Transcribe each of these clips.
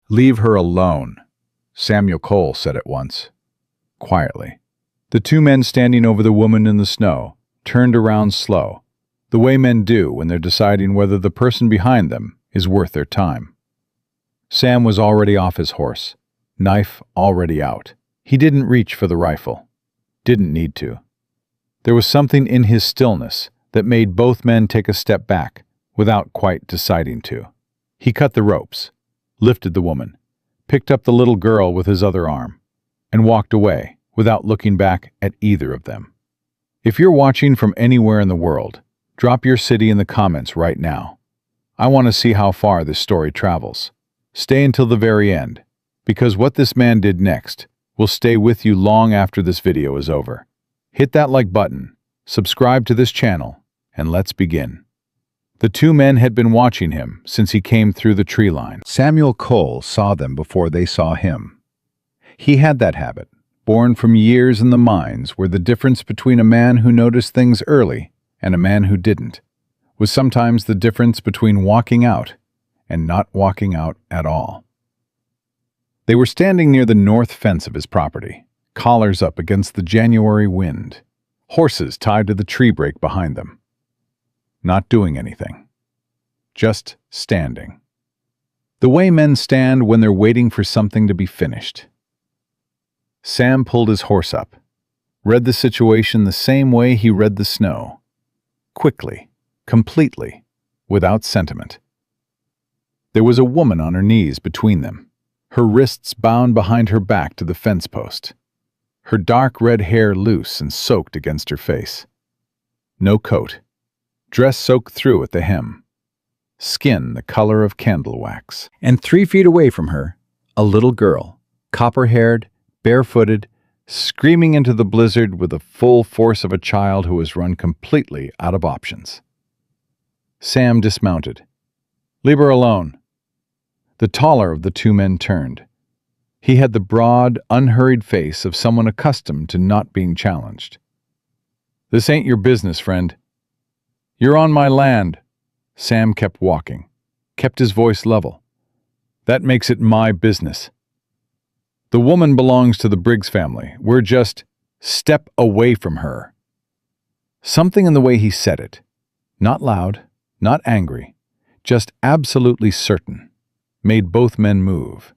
"Leave her alone," Samuel Cole said at once, quietly. The two men standing over the woman in the snow turned around slow, the way men do when they're deciding whether the person behind them is worth their time. Sam was already off his horse, knife already out. He didn't reach for the rifle. Didn't need to. There was something in his stillness that made both men take a step back without quite deciding to. He cut the ropes, lifted the woman, picked up the little girl with his other arm, and walked away without looking back at either of them. If you're watching from anywhere in the world, drop your city in the comments right now. I want to see how far this story travels. Stay until the very end, because what this man did next will stay with you long after this video is over. Hit that like button, subscribe to this channel, and let's begin. The two men had been watching him since he came through the tree line. Samuel Cole saw them before they saw him. He had that habit, born from years in the mines where the difference between a man who noticed things early and a man who didn't was sometimes the difference between walking out and not walking out at all. They were standing near the north fence of his property, collars up against the January wind, horses tied to the tree brake behind them. Not doing anything. Just standing. The way men stand when they're waiting for something to be finished. Sam pulled his horse up, read the situation the same way he read the snow. Quickly, completely, without sentiment. There was a woman on her knees between them, her wrists bound behind her back to the fence post, her dark red hair loose and soaked against her face. No coat, dress soaked through at the hem, skin the color of candle wax. And 3 feet away from her, a little girl, copper-haired, barefooted, screaming into the blizzard with the full force of a child who has run completely out of options. Sam dismounted. "Leave her alone." The taller of the two men turned. He had the broad, unhurried face of someone accustomed to not being challenged. "This ain't your business, friend." "You're on my land." Sam kept walking, kept his voice level. "That makes it my business. The woman belongs to the Briggs family. We're just step away from her." Something in the way he said it, not loud, not angry, just absolutely certain, made both men move.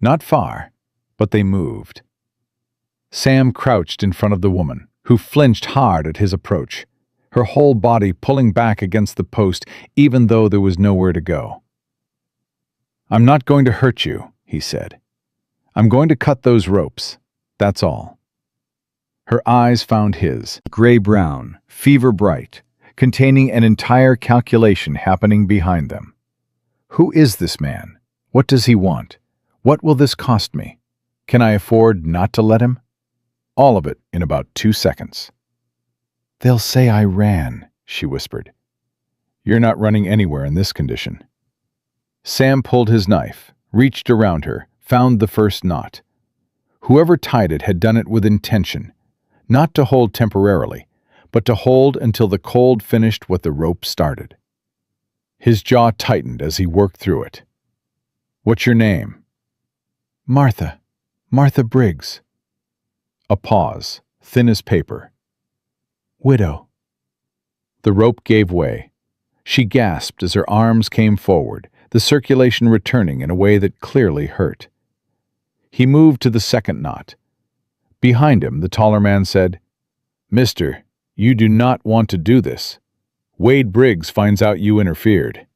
Not far, but they moved. Sam crouched in front of the woman, who flinched hard at his approach, her whole body pulling back against the post even though there was nowhere to go. "I'm not going to hurt you," he said. "I'm going to cut those ropes, that's all." Her eyes found his, gray-brown, fever-bright, containing an entire calculation happening behind them. Who is this man? What does he want? What will this cost me? Can I afford not to let him? All of it in about 2 seconds. "They'll say I ran," she whispered. "You're not running anywhere in this condition." Sam pulled his knife, reached around her, found the first knot. Whoever tied it had done it with intention, not to hold temporarily, but to hold until the cold finished what the rope started. His jaw tightened as he worked through it. "What's your name?" "Martha. Martha Briggs." A pause, thin as paper. "Widow." The rope gave way. She gasped as her arms came forward, the circulation returning in a way that clearly hurt. He moved to the second knot. Behind him, the taller man said, "Mister, you do not want to do this. Wade Briggs finds out you interfered."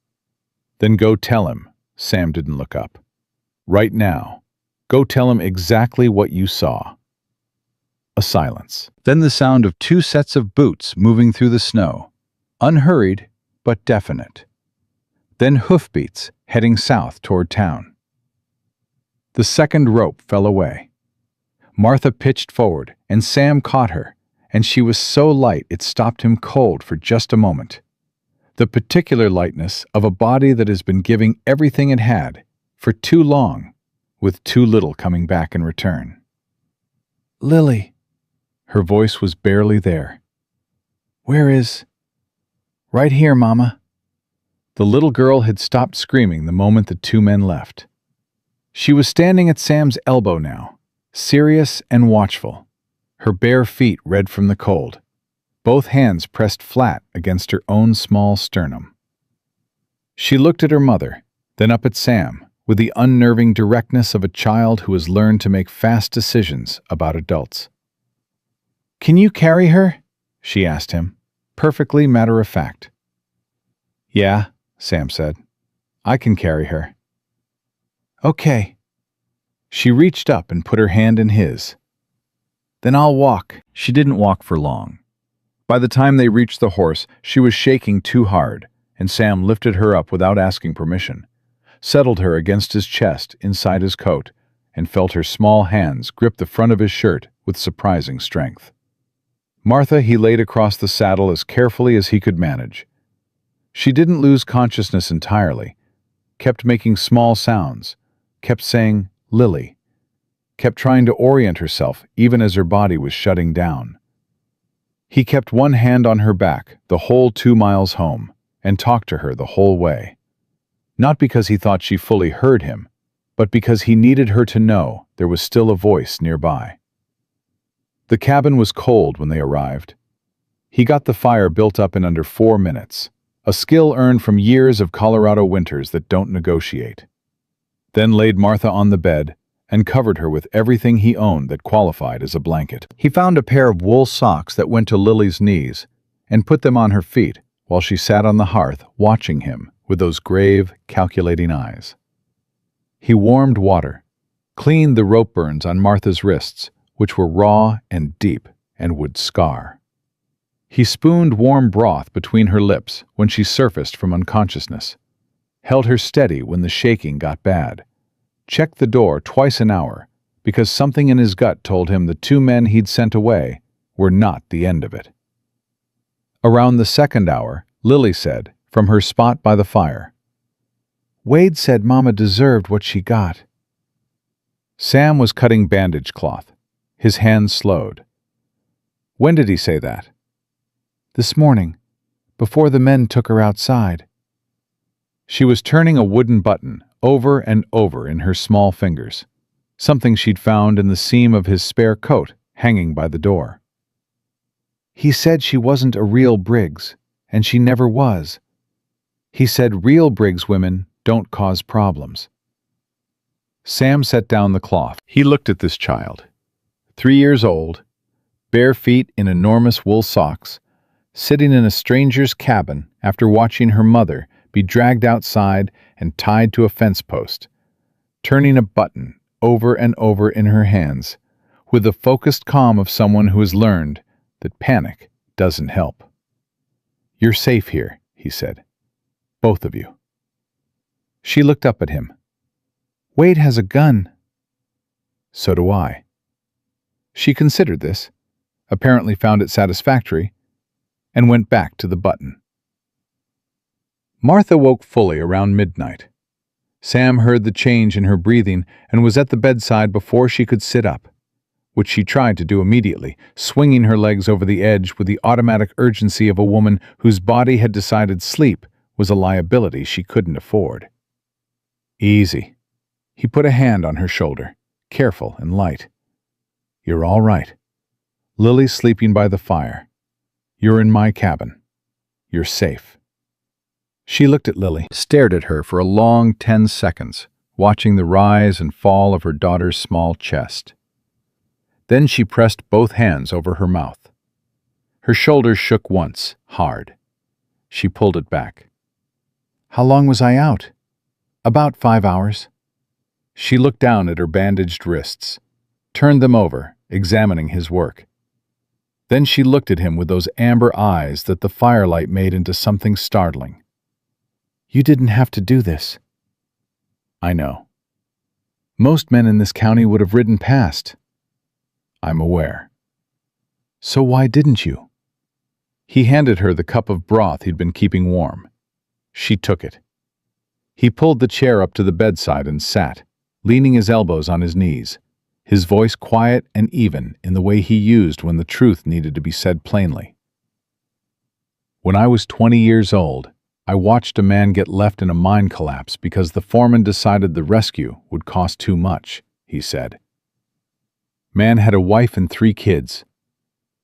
"Then go tell him." Sam didn't look up. "Right now. Go tell him exactly what you saw." A silence. Then the sound of 2 sets of boots moving through the snow. Unhurried, but definite. Then hoofbeats heading south toward town. The second rope fell away. Martha pitched forward, and Sam caught her, and she was so light it stopped him cold for just a moment. The particular lightness of a body that has been giving everything it had for too long, with too little coming back in return. "Lily." Her voice was barely there. "Where is—" "Right here, Mama." The little girl had stopped screaming the moment the two men left. She was standing at Sam's elbow now, serious and watchful, her bare feet red from the cold, both hands pressed flat against her own small sternum. She looked at her mother, then up at Sam, with the unnerving directness of a child who has learned to make fast decisions about adults. "Can you carry her?" she asked him, perfectly matter of fact. "Yeah," Sam said. "I can carry her." "Okay." She reached up and put her hand in his. "Then I'll walk." She didn't walk for long. By the time they reached the horse, she was shaking too hard, and Sam lifted her up without asking permission, settled her against his chest inside his coat, and felt her small hands grip the front of his shirt with surprising strength. Martha he laid across the saddle as carefully as he could manage. She didn't lose consciousness entirely, kept making small sounds, kept saying, "Lily," kept trying to orient herself even as her body was shutting down. He kept one hand on her back the whole 2 miles home and talked to her the whole way. Not because he thought she fully heard him, but because he needed her to know there was still a voice nearby. The cabin was cold when they arrived. He got the fire built up in under 4 minutes, a skill earned from years of Colorado winters that don't negotiate. Then laid Martha on the bed and covered her with everything he owned that qualified as a blanket. He found a pair of wool socks that went to Lily's knees and put them on her feet while she sat on the hearth watching him with those grave, calculating eyes. He warmed water, cleaned the rope burns on Martha's wrists, which were raw and deep and would scar. He spooned warm broth between her lips when she surfaced from unconsciousness, held her steady when the shaking got bad, checked the door twice an hour because something in his gut told him the 2 men he'd sent away were not the end of it. Around the 2nd hour, Lily said, from her spot by the fire, "Wade said Mama deserved what she got." Sam was cutting bandage cloth. His hands slowed. "When did he say that?" "This morning, before the men took her outside." She was turning a wooden button over and over in her small fingers, something she'd found in the seam of his spare coat hanging by the door. "He said she wasn't a real Briggs, and she never was. He said real Briggs women don't cause problems." Sam set down the cloth. He looked at this child, 3 years old, bare feet in enormous wool socks, sitting in a stranger's cabin after watching her mother be dragged outside and tied to a fence post, turning a button over and over in her hands, with the focused calm of someone who has learned that panic doesn't help. "You're safe here," he said. "Both of you." She looked up at him. "Wade has a gun." "So do I." She considered this, apparently found it satisfactory, and went back to the button. Martha woke fully around midnight. Sam heard the change in her breathing and was at the bedside before she could sit up, which she tried to do immediately, swinging her legs over the edge with the automatic urgency of a woman whose body had decided sleep was a liability she couldn't afford. "Easy." He put a hand on her shoulder, careful and light. "You're all right. Lily's sleeping by the fire. You're in my cabin. You're safe." She looked at Lily, stared at her for a long 10 seconds, watching the rise and fall of her daughter's small chest. Then she pressed both hands over her mouth. Her shoulders shook once, hard. She pulled it back. "How long was I out?" "About 5 hours." She looked down at her bandaged wrists, turned them over, examining his work. Then she looked at him with those amber eyes that the firelight made into something startling. "You didn't have to do this." "I know. Most men in this county would have ridden past." "I'm aware." "So why didn't you?" He handed her the cup of broth he'd been keeping warm. She took it. He pulled the chair up to the bedside and sat, leaning his elbows on his knees, his voice quiet and even in the way he used when the truth needed to be said plainly. "When I was 20 years old, I watched a man get left in a mine collapse because the foreman decided the rescue would cost too much, he said. Man had a wife and 3 kids.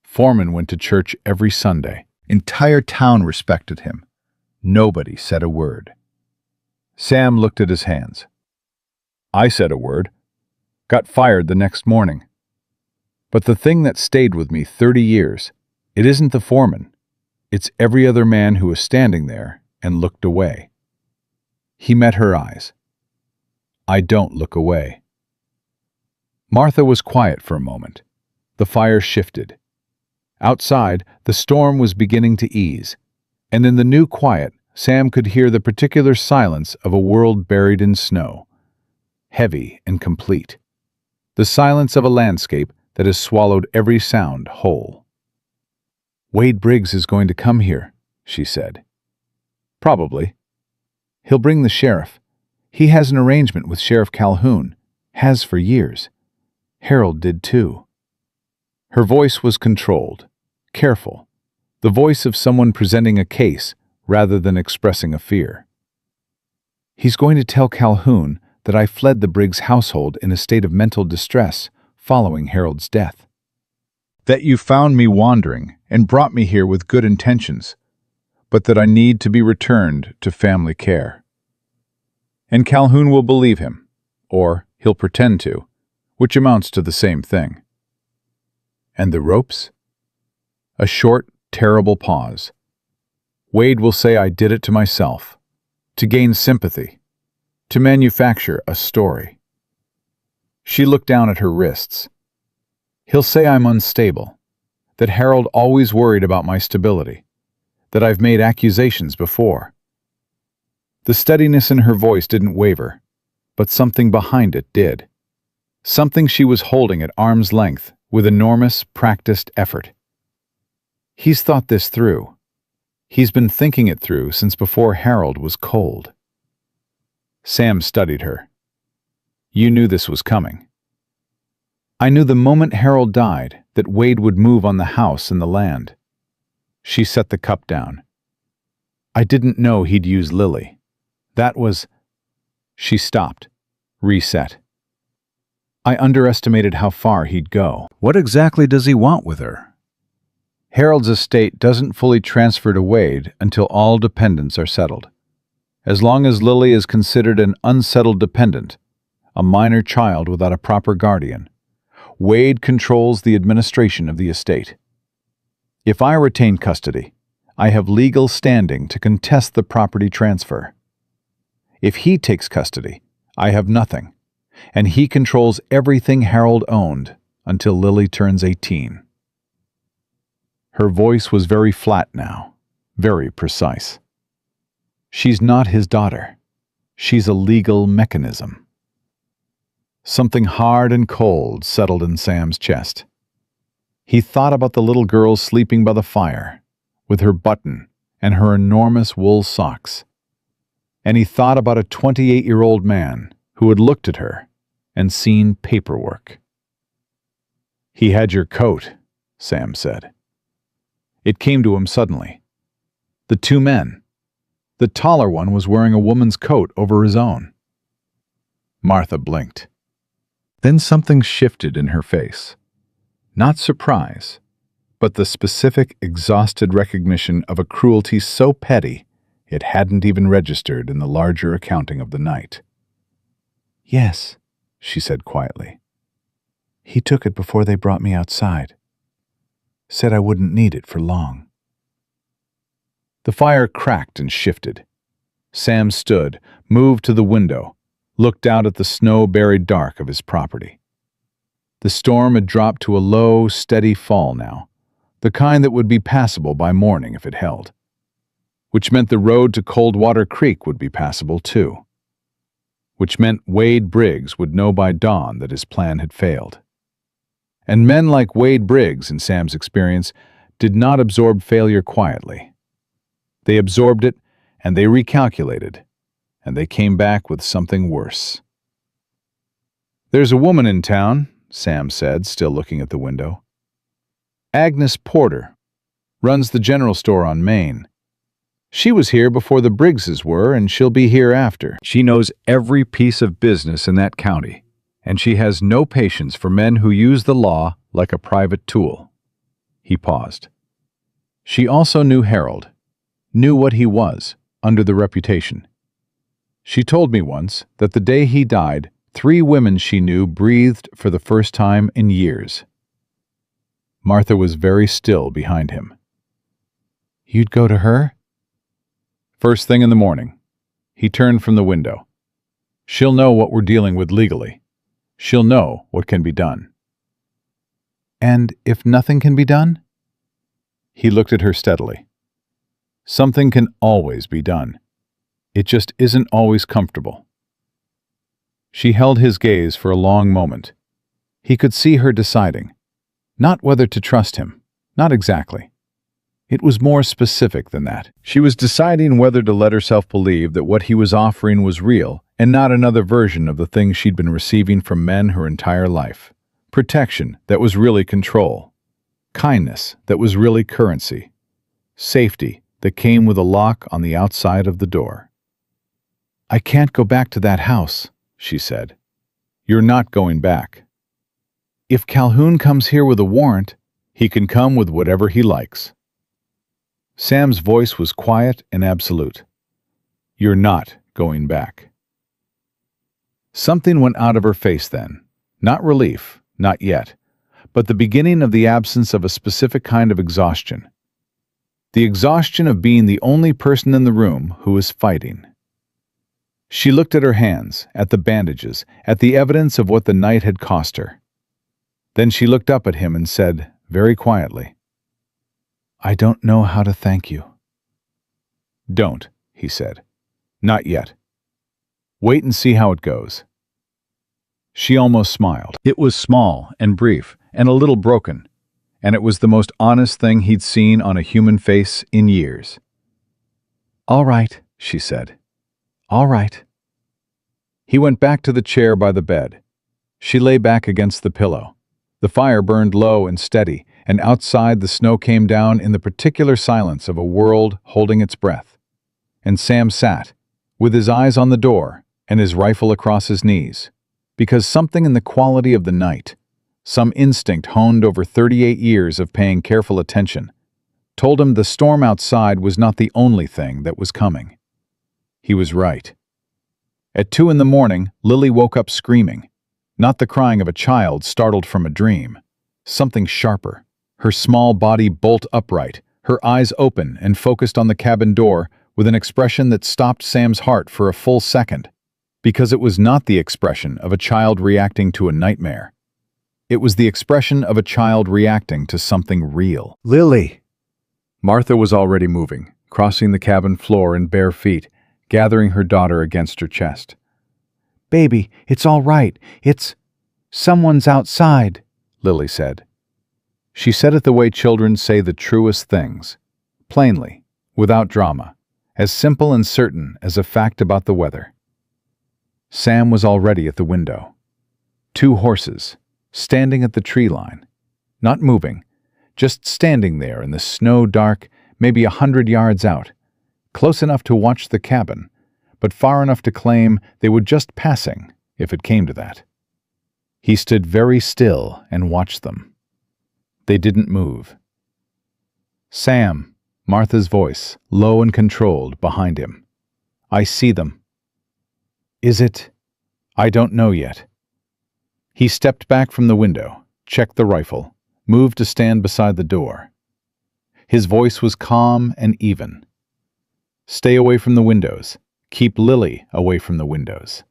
Foreman went to church every Sunday. Entire town respected him. Nobody said a word. Sam looked at his hands. I said a word. Got fired the next morning. But the thing that stayed with me 30 years, it isn't the foreman. It's every other man who was standing there and looked away. He met her eyes. I don't look away. Martha was quiet for a moment. The fire shifted. Outside, the storm was beginning to ease, and in the new quiet, Sam could hear the particular silence of a world buried in snow, heavy and complete. The silence of a landscape that has swallowed every sound whole. Wade Briggs is going to come here, she said. Probably. He'll bring the sheriff. He has an arrangement with Sheriff Calhoun, has for years. Harold did too. Her voice was controlled, careful, the voice of someone presenting a case rather than expressing a fear. He's going to tell Calhoun that I fled the Briggs household in a state of mental distress following Harold's death. That you found me wandering and brought me here with good intentions, but that I need to be returned to family care. And Calhoun will believe him, or he'll pretend to, which amounts to the same thing. And the ropes? A short, terrible pause. Wade will say I did it to myself, to gain sympathy, to manufacture a story. She looked down at her wrists. He'll say I'm unstable, that Harold always worried about my stability, that I've made accusations before. The steadiness in her voice didn't waver, but something behind it did. Something she was holding at arm's length with enormous, practiced effort. He's thought this through. He's been thinking it through since before Harold was cold. Sam studied her. You knew this was coming. I knew the moment Harold died that Wade would move on the house and the land. She set the cup down. I didn't know he'd use Lily. That was... She stopped, reset. I underestimated how far he'd go. What exactly does he want with her? Harold's estate doesn't fully transfer to Wade until all dependents are settled. As long as Lily is considered an unsettled dependent, a minor child without a proper guardian, Wade controls the administration of the estate. If I retain custody, I have legal standing to contest the property transfer. If he takes custody, I have nothing, and he controls everything Harold owned until Lily turns 18. Her voice was very flat now, very precise. She's not his daughter. She's a legal mechanism. Something hard and cold settled in Sam's chest. He thought about the little girl sleeping by the fire, with her button and her enormous wool socks. And he thought about a 28-year-old man who had looked at her and seen paperwork. He had your coat, Sam said. It came to him suddenly. The 2 men. The taller one was wearing a woman's coat over his own. Martha blinked. Then something shifted in her face. Not surprise, but the specific, exhausted recognition of a cruelty so petty it hadn't even registered in the larger accounting of the night. Yes, she said quietly. He took it before they brought me outside. Said I wouldn't need it for long. The fire cracked and shifted. Sam stood, moved to the window, looked out at the snow-buried dark of his property. The storm had dropped to a low, steady fall now, the kind that would be passable by morning if it held, which meant the road to Coldwater Creek would be passable too, which meant Wade Briggs would know by dawn that his plan had failed. And men like Wade Briggs, in Sam's experience, did not absorb failure quietly. They absorbed it, and they recalculated, and they came back with something worse. There's a woman in town, Sam said, still looking at the window. Agnes Porter. Runs the general store on Main. She was here before the Briggses were, and she'll be here after. She knows every piece of business in that county, and she has no patience for men who use the law like a private tool." He paused. She also knew Harold, knew what he was, under the reputation. She told me once that the day he died, 3 women she knew breathed for the first time in years. Martha was very still behind him. "You'd go to her?" "First thing in the morning." He turned from the window. "She'll know what we're dealing with legally. She'll know what can be done." "And if nothing can be done?" He looked at her steadily. "Something can always be done. It just isn't always comfortable." She held his gaze for a long moment. He could see her deciding. Not whether to trust him. Not exactly. It was more specific than that. She was deciding whether to let herself believe that what he was offering was real and not another version of the things she'd been receiving from men her entire life. Protection that was really control. Kindness that was really currency. Safety that came with a lock on the outside of the door. "I can't go back to that house," she said. "You're not going back. If Calhoun comes here with a warrant, he can come with whatever he likes." Sam's voice was quiet and absolute. "You're not going back." Something went out of her face then. Not relief, not yet, but the beginning of the absence of a specific kind of exhaustion. The exhaustion of being the only person in the room who was fighting. She looked at her hands, at the bandages, at the evidence of what the night had cost her. Then she looked up at him and said, very quietly, "I don't know how to thank you." "Don't," he said. "Not yet. Wait and see how it goes." She almost smiled. It was small and brief and a little broken, and it was the most honest thing he'd seen on a human face in years. "All right," she said. "All right." He went back to the chair by the bed. She lay back against the pillow. The fire burned low and steady, and outside the snow came down in the particular silence of a world holding its breath. And Sam sat, with his eyes on the door and his rifle across his knees, because something in the quality of the night, some instinct honed over 38 years of paying careful attention, told him the storm outside was not the only thing that was coming. He was right. At 2 a.m, Lily woke up screaming, not the crying of a child startled from a dream. Something sharper, her small body bolt upright, her eyes open and focused on the cabin door with an expression that stopped Sam's heart for a full second, because it was not the expression of a child reacting to a nightmare. It was the expression of a child reacting to something real. "Lily!" Martha was already moving, crossing the cabin floor in bare feet, gathering her daughter against her chest. "Baby, it's all right. Someone's outside," Lily said. She said it the way children say the truest things, plainly, without drama, as simple and certain as a fact about the weather. Sam was already at the window. 2 horses, standing at the tree line, not moving, just standing there in the snow dark, maybe 100 yards out, close enough to watch the cabin, but far enough to claim they were just passing, if it came to that. He stood very still and watched them. They didn't move. "Sam," Martha's voice, low and controlled, behind him. "I see them." "Is it?" "I don't know yet." He stepped back from the window, checked the rifle, moved to stand beside the door. His voice was calm and even. "Stay away from the windows. Keep Lily away from the windows."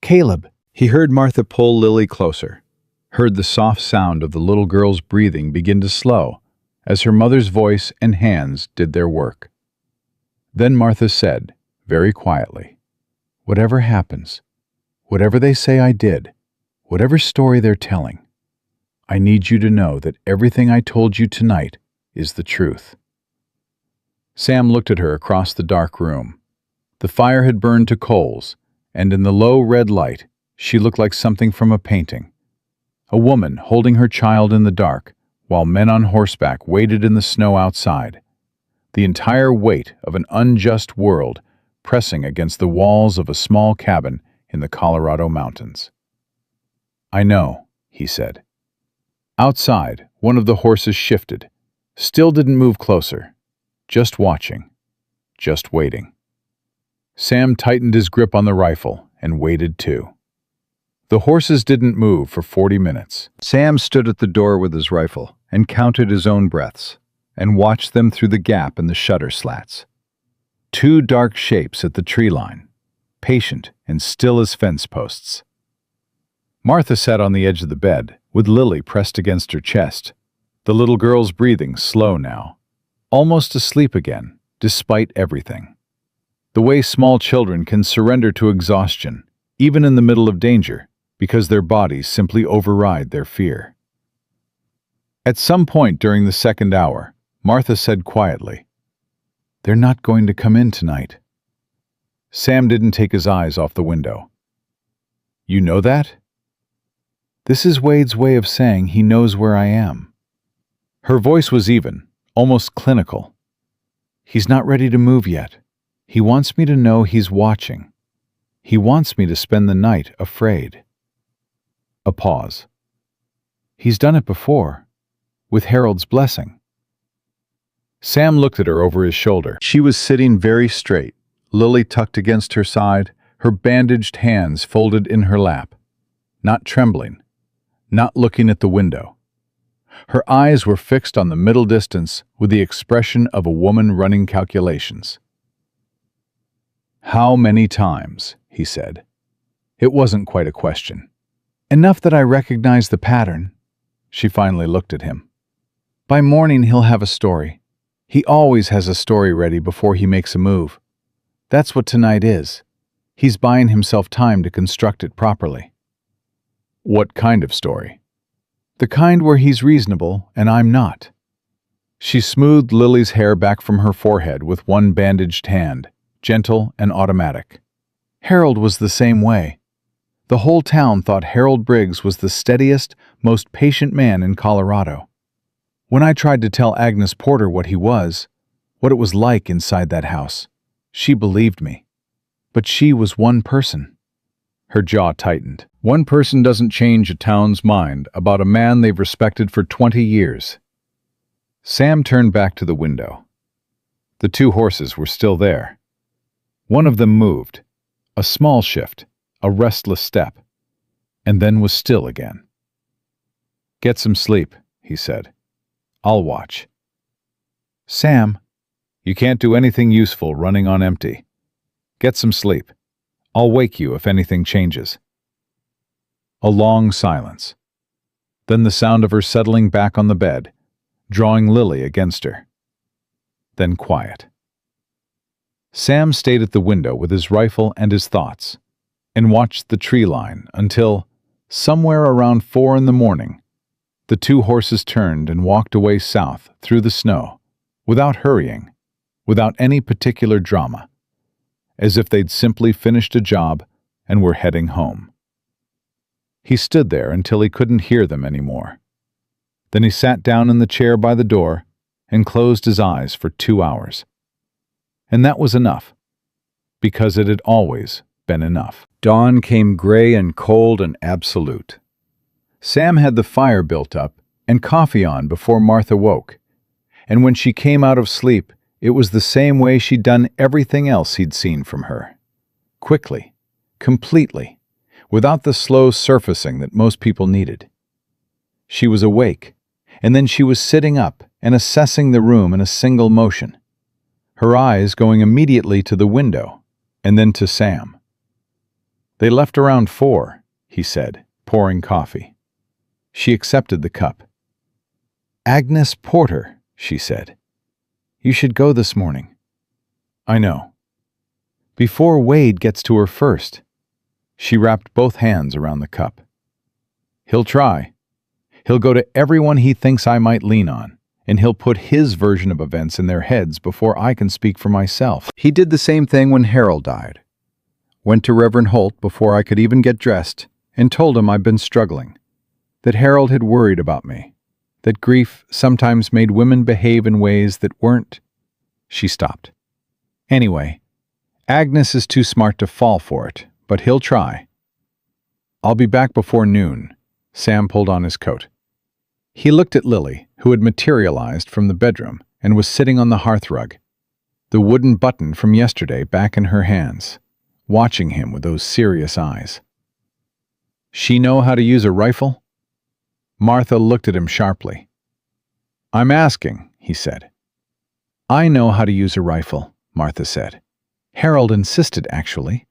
"Caleb." He heard Martha pull Lily closer, heard the soft sound of the little girl's breathing begin to slow as her mother's voice and hands did their work. Then Martha said, very quietly, "Whatever happens, whatever they say I did, whatever story they're telling, I need you to know that everything I told you tonight is the truth." Sam looked at her across the dark room. The fire had burned to coals, and in the low red light, she looked like something from a painting. A woman holding her child in the dark, while men on horseback waited in the snow outside. the entire weight of an unjust world pressing against the walls of a small cabin in the Colorado mountains. "I know," he said. Outside, one of the horses shifted, still didn't move closer, just watching, just waiting. Sam tightened his grip on the rifle and waited too. The horses didn't move for 40 minutes. Sam stood at the door with his rifle and counted his own breaths and watched them through the gap in the shutter slats. Two dark shapes at the tree line, patient and still as fence posts. Martha sat on the edge of the bed, with Lily pressed against her chest, the little girl's breathing slow now, almost asleep again, despite everything. The way small children can surrender to exhaustion, even in the middle of danger, because their bodies simply override their fear. At some point during the second hour, Martha said quietly, "They're not going to come in tonight." Sam didn't take his eyes off the window. "You know that?" "This is Wade's way of saying he knows where I am." Her voice was even, almost clinical. "He's not ready to move yet. He wants me to know he's watching. He wants me to spend the night afraid." A pause. "He's done it before, with Harold's blessing." Sam looked at her over his shoulder. She was sitting very straight, Lily tucked against her side, her bandaged hands folded in her lap, not trembling, not looking at the window. Her eyes were fixed on the middle distance with the expression of a woman running calculations. "How many times?" he said. It wasn't quite a question. "Enough that I recognize the pattern." She finally looked at him. "By morning he'll have a story. He always has a story ready before he makes a move. That's what tonight is. He's buying himself time to construct it properly." "What kind of story?" "The kind where he's reasonable and I'm not." She smoothed Lily's hair back from her forehead with one bandaged hand, gentle and automatic. "Harold was the same way. The whole town thought Harold Briggs was the steadiest, most patient man in Colorado. When I tried to tell Agnes Porter what he was, what it was like inside that house, she believed me. But she was one person." Her jaw tightened. One person doesn't change a town's mind about a man they've respected for 20 years. Sam turned back to the window. The two horses were still there. One of them moved, a small shift, a restless step, and then was still again. "Get some sleep," he said. "I'll watch." "Sam, you can't do anything useful running on empty. Get some sleep. I'll wake you if anything changes." A long silence. Then the sound of her settling back on the bed, drawing Lily against her. Then quiet. Sam stayed at the window with his rifle and his thoughts, and watched the tree line until, somewhere around 4 in the morning, the two horses turned and walked away south through the snow, without hurrying, without any particular drama, as if they'd simply finished a job and were heading home. He stood there until he couldn't hear them anymore. Then he sat down in the chair by the door and closed his eyes for 2 hours. And that was enough, because it had always been enough. Dawn came gray and cold and absolute. Sam had the fire built up and coffee on before Martha woke, and when she came out of sleep, it was the same way she'd done everything else he'd seen from her. Quickly, completely, without the slow surfacing that most people needed. She was awake, and then she was sitting up and assessing the room in a single motion, her eyes going immediately to the window and then to Sam. "They left around 4, he said, pouring coffee. She accepted the cup. "Agnes Porter," she said. "You should go this morning." "I know." "Before Wade gets to her first." She wrapped both hands around the cup. "He'll try. He'll go to everyone he thinks I might lean on, and he'll put his version of events in their heads before I can speak for myself. He did the same thing when Harold died. Went to Reverend Holt before I could even get dressed and told him I'd been struggling, that Harold had worried about me, that grief sometimes made women behave in ways that weren't She stopped. Anyway, Agnes is too smart to fall for it, but he'll try. I'll be back before noon. Sam pulled on his coat. He looked at Lily, who had materialized from the bedroom and was sitting on the hearthrug, the wooden button from yesterday back in her hands, watching him with those serious eyes. She know how to use a rifle? Martha looked at him sharply. I'm asking, he said. I know how to use a rifle, Martha said. Harold insisted, actually.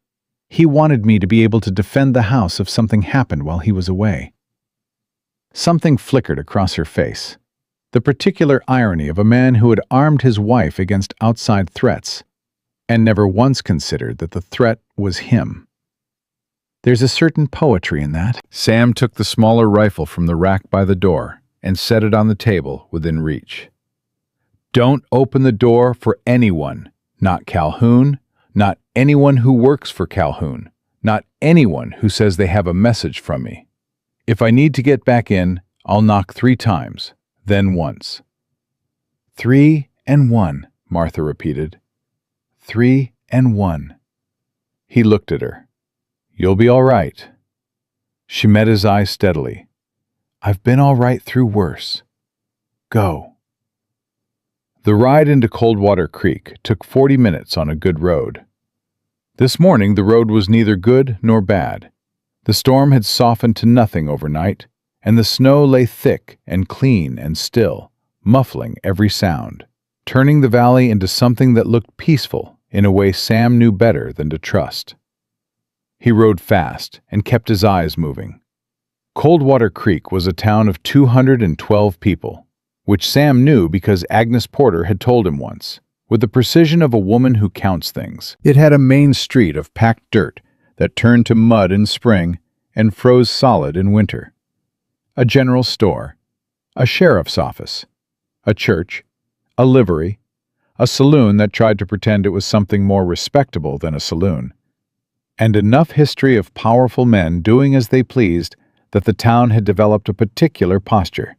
He wanted me to be able to defend the house if something happened while he was away. Something flickered across her face. The particular irony of a man who had armed his wife against outside threats and never once considered that the threat was him. There's a certain poetry in that. Sam took the smaller rifle from the rack by the door and set it on the table within reach. Don't open the door for anyone, not Calhoun, not anyone who works for Calhoun, not anyone who says they have a message from me. If I need to get back in, I'll knock 3 times, then once. 3 and 1, Martha repeated. 3 and 1. He looked at her. You'll be all right. She met his eyes steadily. I've been all right through worse. Go. The ride into Coldwater Creek took 40 minutes on a good road. This morning the road was neither good nor bad. The storm had softened to nothing overnight, and the snow lay thick and clean and still, muffling every sound, turning the valley into something that looked peaceful in a way Sam knew better than to trust. He rode fast and kept his eyes moving. Coldwater Creek was a town of 212 people, which Sam knew because Agnes Porter had told him once, with the precision of a woman who counts things. It had a main street of packed dirt that turned to mud in spring and froze solid in winter. A general store, a sheriff's office, a church, a livery, a saloon that tried to pretend it was something more respectable than a saloon, and enough history of powerful men doing as they pleased that the town had developed a particular posture,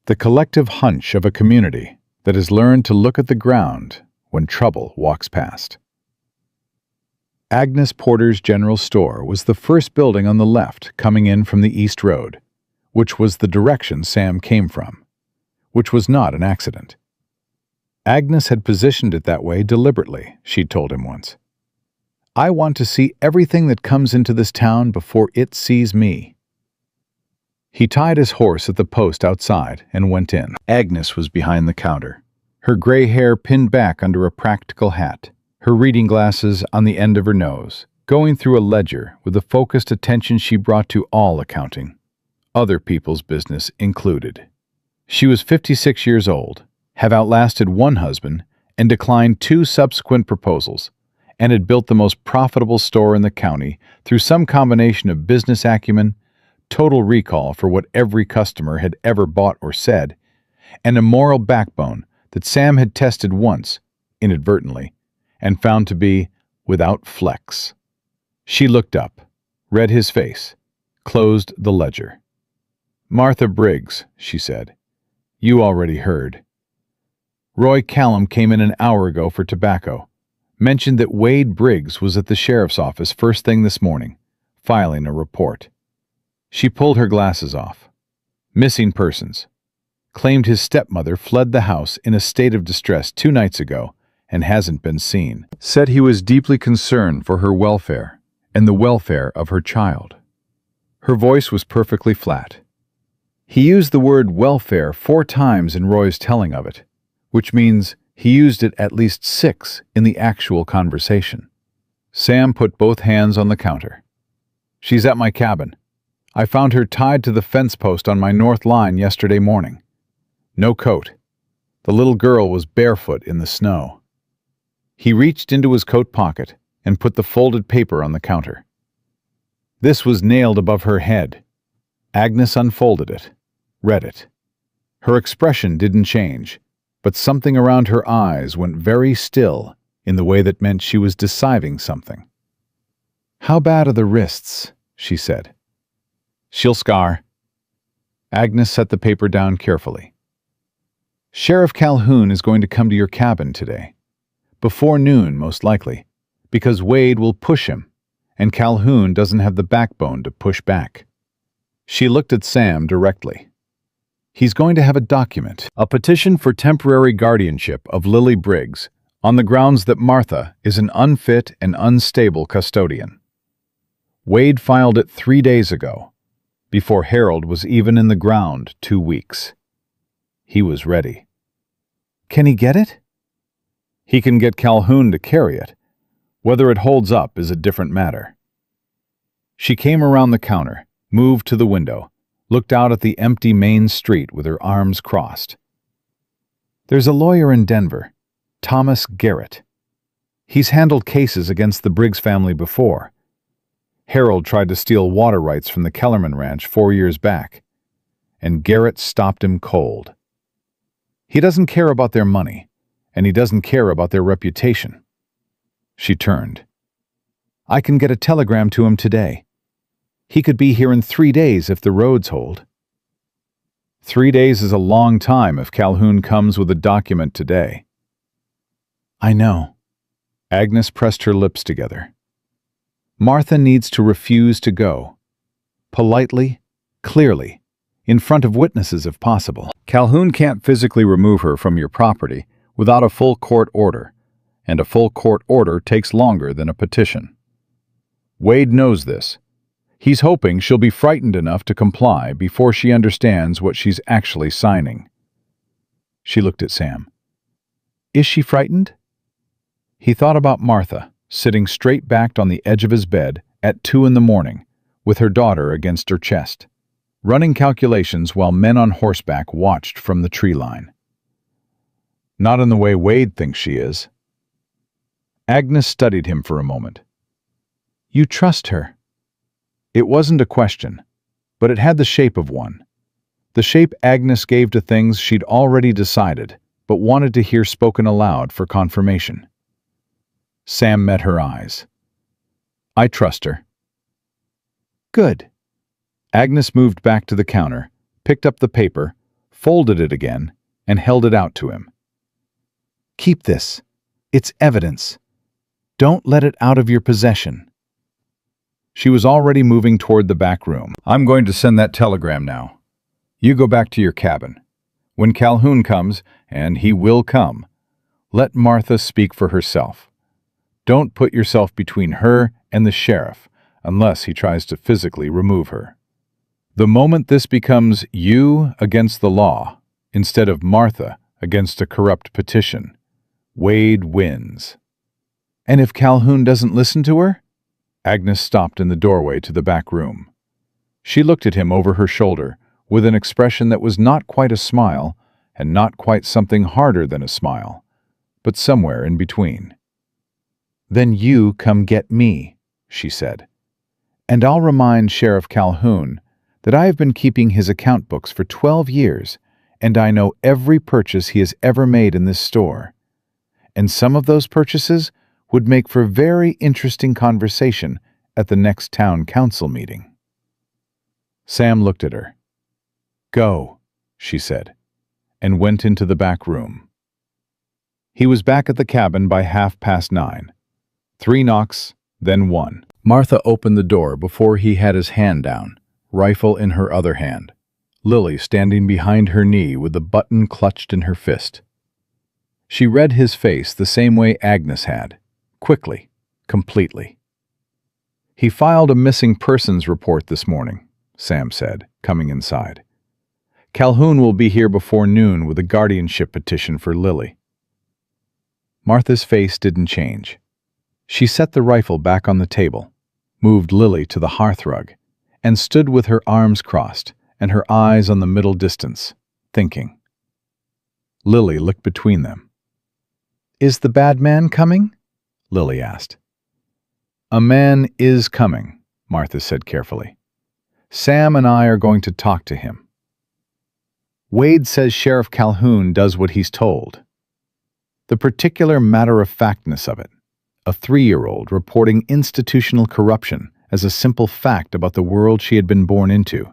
the collective hunch of a community that has learned to look at the ground when trouble walks past. Agnes Porter's general store was the first building on the left coming in from the East Road, which was the direction Sam came from, which was not an accident. Agnes had positioned it that way deliberately, she'd told him once. I want to see everything that comes into this town before it sees me. He tied his horse at the post outside and went in. Agnes was behind the counter, her gray hair pinned back under a practical hat, her reading glasses on the end of her nose, going through a ledger with the focused attention she brought to all accounting, other people's business included. She was 56 years old, had outlasted one husband, and declined 2 subsequent proposals, and had built the most profitable store in the county through some combination of business acumen, total recall for what every customer had ever bought or said, and a moral backbone that Sam had tested once, inadvertently, and found to be without flex. She looked up, read his face, closed the ledger. Martha Briggs, she said. You already heard. Roy Callum came in an hour ago for tobacco, mentioned that Wade Briggs was at the sheriff's office first thing this morning, filing a report. She pulled her glasses off. Missing persons. Claimed his stepmother fled the house in a state of distress 2 nights ago and hasn't been seen. Said he was deeply concerned for her welfare and the welfare of her child. Her voice was perfectly flat. He used the word welfare 4 times in Roy's telling of it, which means he used it at least 6 in the actual conversation. Sam put both hands on the counter. She's at my cabin. I found her tied to the fence post on my north line yesterday morning. No coat. The little girl was barefoot in the snow. He reached into his coat pocket and put the folded paper on the counter. This was nailed above her head. Agnes unfolded it, read it. Her expression didn't change, but something around her eyes went very still in the way that meant she was deciding something. How bad are the wrists? She said. She'll scar. Agnes set the paper down carefully. Sheriff Calhoun is going to come to your cabin today. Before noon, most likely, because Wade will push him, and Calhoun doesn't have the backbone to push back. She looked at Sam directly. He's going to have a document, a petition for temporary guardianship of Lily Briggs, on the grounds that Martha is an unfit and unstable custodian. Wade filed it 3 days ago, before Harold was even in the ground 2 weeks. He was ready. Can he get it? He can get Calhoun to carry it. Whether it holds up is a different matter. She came around the counter, moved to the window, looked out at the empty main street with her arms crossed. There's a lawyer in Denver, Thomas Garrett. He's handled cases against the Briggs family before. Harold tried to steal water rights from the Kellerman Ranch 4 years back, and Garrett stopped him cold. He doesn't care about their money, and he doesn't care about their reputation. She turned. I can get a telegram to him today. He could be here in 3 days if the roads hold. 3 days is a long time if Calhoun comes with a document today. I know. Agnes pressed her lips together. Martha needs to refuse to go. Politely, clearly, in front of witnesses if possible. Calhoun can't physically remove her from your property without a full court order, and a full court order takes longer than a petition. Wade knows this. He's hoping she'll be frightened enough to comply before she understands what she's actually signing. She looked at Sam. Is she frightened? He thought about Martha, sitting straight-backed on the edge of his bed at 2 a.m, with her daughter against her chest, running calculations while men on horseback watched from the tree line. Not in the way Wade thinks she is. Agnes studied him for a moment. You trust her? It wasn't a question, but it had the shape of one. The shape Agnes gave to things she'd already decided, but wanted to hear spoken aloud for confirmation. Sam met her eyes. I trust her. Good. Agnes moved back to the counter, picked up the paper, folded it again, and held it out to him. Keep this. It's evidence. Don't let it out of your possession. She was already moving toward the back room. I'm going to send that telegram now. You go back to your cabin. When Calhoun comes, and he will come, let Martha speak for herself. Don't put yourself between her and the sheriff unless he tries to physically remove her. The moment this becomes you against the law, instead of Martha against a corrupt petition, Wade wins. And if Calhoun doesn't listen to her? Agnes stopped in the doorway to the back room. She looked at him over her shoulder with an expression that was not quite a smile and not quite something harder than a smile, but somewhere in between. Then you come get me, she said, and I'll remind Sheriff Calhoun that I have been keeping his account books for 12 years, and I know every purchase he has ever made in this store. And some of those purchases would make for very interesting conversation at the next town council meeting. Sam looked at her. Go, she said, and went into the back room. He was back at the cabin by 9:30. 3 knocks, then 1. Martha opened the door before he had his hand down, rifle in her other hand, Lily standing behind her knee with the button clutched in her fist. She read his face the same way Agnes had, quickly, completely. He filed a missing persons report this morning, Sam said, coming inside. Calhoun will be here before noon with a guardianship petition for Lily. Martha's face didn't change. She set the rifle back on the table, moved Lily to the hearthrug, and stood with her arms crossed and her eyes on the middle distance, thinking. Lily looked between them. Is the bad man coming? Lily asked. A man is coming, Martha said carefully. Sam and I are going to talk to him. Wade says Sheriff Calhoun does what he's told. The particular matter-of-factness of it, a 3-year-old reporting institutional corruption as a simple fact about the world she had been born into,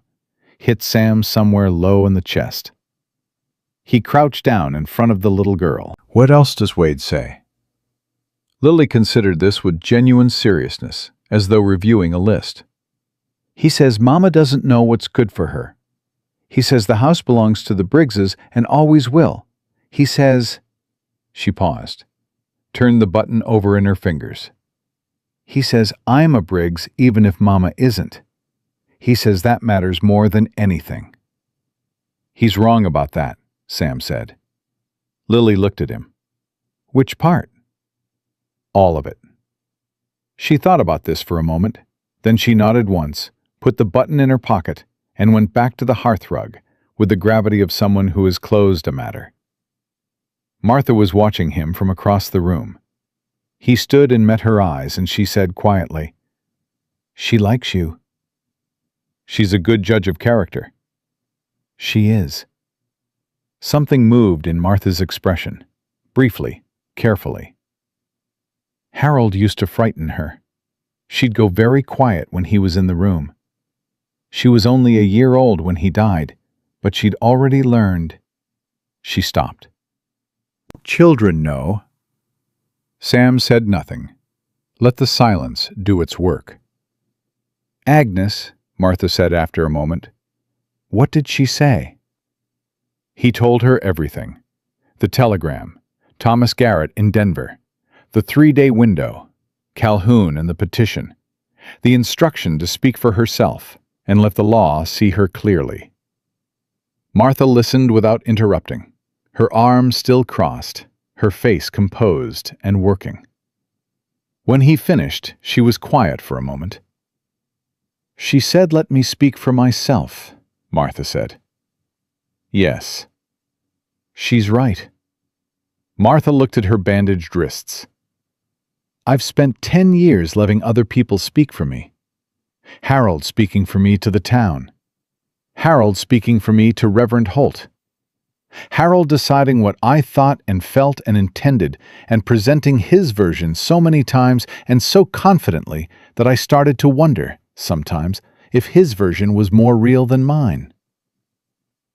hit Sam somewhere low in the chest. He crouched down in front of the little girl. What else does Wade say? Lily considered this with genuine seriousness, as though reviewing a list. He says Mama doesn't know what's good for her. He says the house belongs to the Briggses and always will. He says... She paused, turned the button over in her fingers. He says I'm a Briggs even if Mama isn't. He says that matters more than anything. He's wrong about that, Sam said. Lily looked at him. Which part? All of it. She thought about this for a moment, then she nodded once, put the button in her pocket, and went back to the hearthrug with the gravity of someone who has closed a matter. Martha was watching him from across the room. He stood and met her eyes, and she said quietly, "She likes you." "She's a good judge of character." "She is." Something moved in Martha's expression, briefly, carefully. Harold used to frighten her. She'd go very quiet when he was in the room. She was only a year old when he died, but she'd already learned. She stopped. "Children know." Sam said nothing. Let the silence do its work. "Agnes," Martha said after a moment, "what did she say?" He told her everything. The telegram, Thomas Garrett in Denver, the 3-day window, Calhoun and the petition, the instruction to speak for herself and let the law see her clearly. Martha listened without interrupting, her arms still crossed, her face composed and working. When he finished, she was quiet for a moment. "She said let me speak for myself," Martha said. "Yes." "She's right." Martha looked at her bandaged wrists. "I've spent 10 years letting other people speak for me. Harold speaking for me to the town. Harold speaking for me to Reverend Holt. Harold deciding what I thought and felt and intended and presenting his version so many times and so confidently that I started to wonder, sometimes, if his version was more real than mine."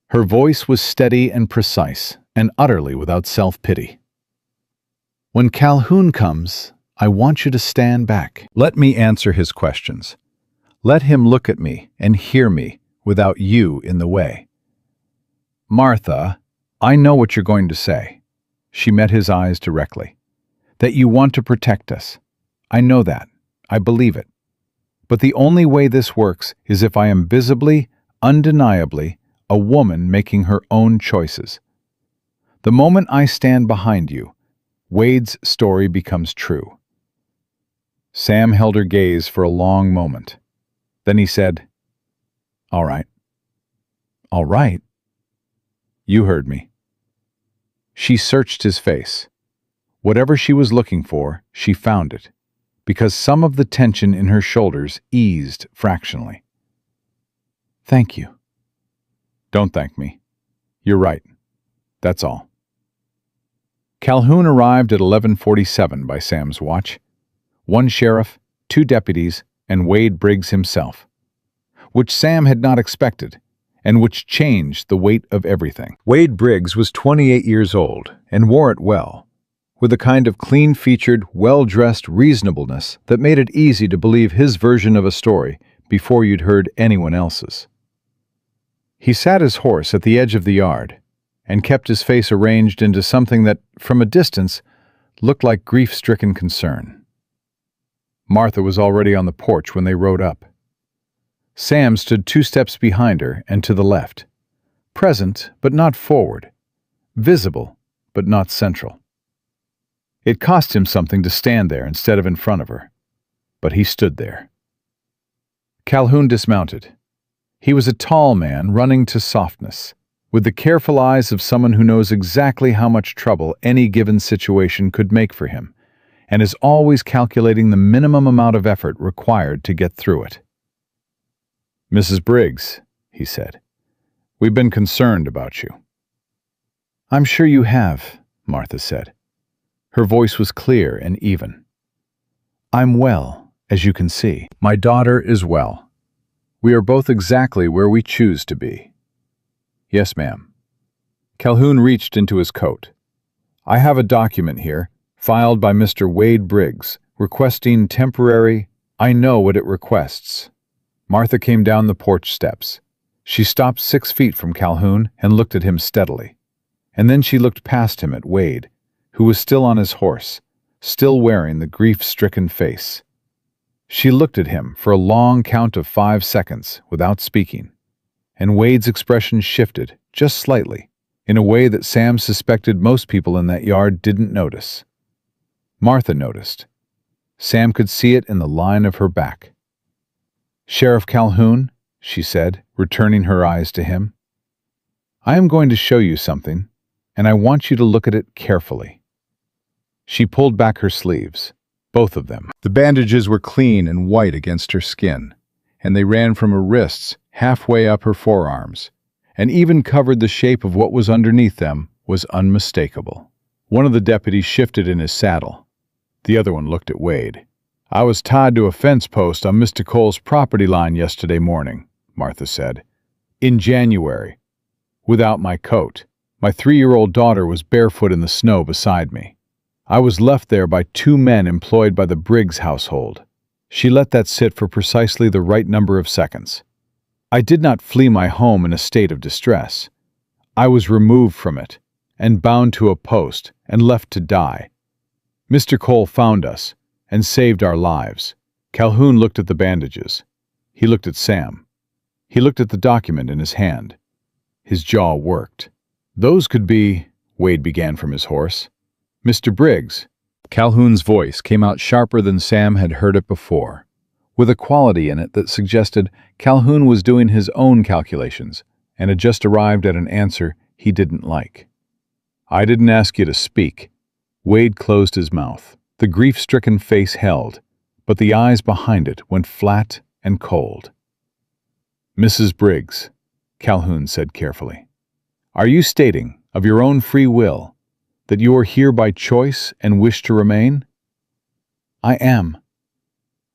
Her voice was steady and precise and utterly without self-pity. "When Calhoun comes, I want you to stand back. Let me answer his questions. Let him look at me and hear me without you in the way." "Martha, I know what you're going to say." She met his eyes directly. "That you want to protect us. I know that. I believe it. But the only way this works is if I am visibly, undeniably, a woman making her own choices. The moment I stand behind you, Wade's story becomes true." Sam held her gaze for a long moment. Then he said, "All right." "All right?" "You heard me." She searched his face. Whatever she was looking for, she found it, because some of the tension in her shoulders eased fractionally. "Thank you." "Don't thank me. You're right. That's all." Calhoun arrived at 11:47 by Sam's watch. 1 sheriff, 2 deputies, and Wade Briggs himself, which Sam had not expected, and which changed the weight of everything. Wade Briggs was 28 years old and wore it well, with a kind of clean-featured, well-dressed reasonableness that made it easy to believe his version of a story before you'd heard anyone else's. He sat his horse at the edge of the yard and kept his face arranged into something that, from a distance, looked like grief-stricken concern. Martha was already on the porch when they rode up. Sam stood 2 steps behind her and to the left, present but not forward, visible but not central. It cost him something to stand there instead of in front of her, but he stood there. Calhoun dismounted. He was a tall man running to softness, with the careful eyes of someone who knows exactly how much trouble any given situation could make for him, and is always calculating the minimum amount of effort required to get through it. "Mrs. Briggs," he said, "we've been concerned about you." "I'm sure you have," Martha said. Her voice was clear and even. "I'm well, as you can see. My daughter is well. We are both exactly where we choose to be." "Yes, ma'am." Calhoun reached into his coat. "I have a document here, filed by Mr. Wade Briggs, requesting temporary, I know what it requests. Martha came down the porch steps. She stopped 6 feet from Calhoun and looked at him steadily. And then she looked past him at Wade, who was still on his horse, still wearing the grief-stricken face. She looked at him for a long count of 5 seconds without speaking, and Wade's expression shifted just slightly, in a way that Sam suspected most people in that yard didn't notice. Martha noticed. Sam could see it in the line of her back. "Sheriff Calhoun," she said, returning her eyes to him, "I am going to show you something, and I want you to look at it carefully." She pulled back her sleeves, both of them. The bandages were clean and white against her skin, and they ran from her wrists halfway up her forearms, and even covered the shape of what was underneath them was unmistakable. One of the deputies shifted in his saddle. The other one looked at Wade. "I was tied to a fence post on Mr. Cole's property line yesterday morning," Martha said. "In January. Without my coat. My 3-year-old daughter was barefoot in the snow beside me. I was left there by 2 men employed by the Briggs household. She let that sit for precisely the right number of seconds. I did not flee my home in a state of distress. I was removed from it, and bound to a post, and left to die. Mr. Cole found us, and saved our lives." Calhoun looked at the bandages. He looked at Sam. He looked at the document in his hand. His jaw worked. "Those could be," Wade began from his horse. "Mr. Briggs." Calhoun's voice came out sharper than Sam had heard it before, with a quality in it that suggested Calhoun was doing his own calculations and had just arrived at an answer he didn't like. "I didn't ask you to speak." Wade closed his mouth. The grief-stricken face held, but the eyes behind it went flat and cold. "Mrs. Briggs," Calhoun said carefully, "are you stating, of your own free will, that you are here by choice and wish to remain?" "I am."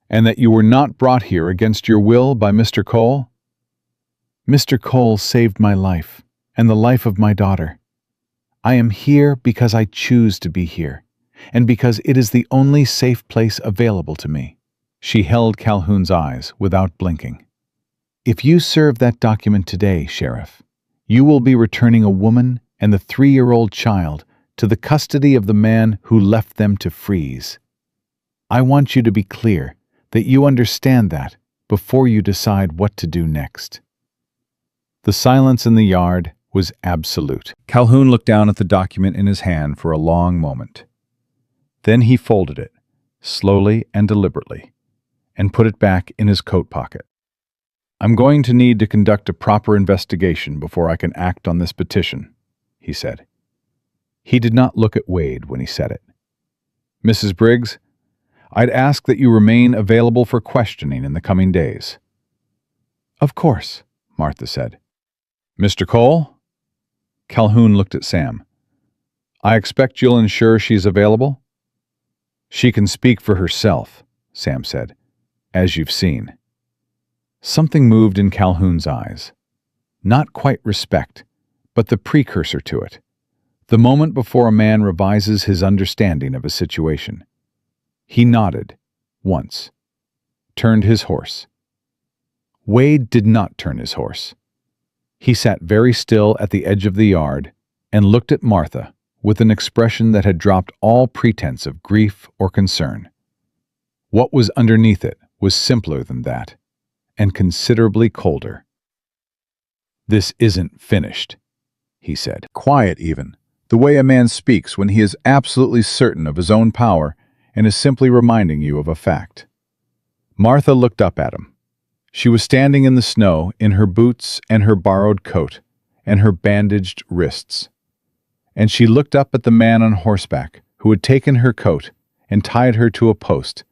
"And that you were not brought here against your will by Mr. Cole?" "Mr. Cole saved my life, and the life of my daughter. I am here because I choose to be here, and because it is the only safe place available to me." She held Calhoun's eyes without blinking. "If you serve that document today, Sheriff, you will be returning a woman and the 3-year-old child to the custody of the man who left them to freeze. I want you to be clear that you understand that before you decide what to do next." The silence in the yard was absolute. Calhoun looked down at the document in his hand for a long moment. Then he folded it, slowly and deliberately, and put it back in his coat pocket. "I'm going to need to conduct a proper investigation before I can act on this petition," he said. He did not look at Wade when he said it. "Mrs. Briggs, I'd ask that you remain available for questioning in the coming days." "Of course," Martha said. "Mr. Cole?" Calhoun looked at Sam. "I expect you'll ensure she's available?" "She can speak for herself," Sam said, "as you've seen." Something moved in Calhoun's eyes. Not quite respect, but the precursor to it. The moment before a man revises his understanding of a situation. He nodded, once. Turned his horse. Wade did not turn his horse. He sat very still at the edge of the yard and looked at Martha with an expression that had dropped all pretense of grief or concern. What was underneath it was simpler than that, and considerably colder. "This isn't finished," he said. Quiet even, the way a man speaks when he is absolutely certain of his own power and is simply reminding you of a fact. Martha looked up at him. She was standing in the snow in her boots and her borrowed coat and her bandaged wrists. And she looked up at the man on horseback who had taken her coat and tied her to a post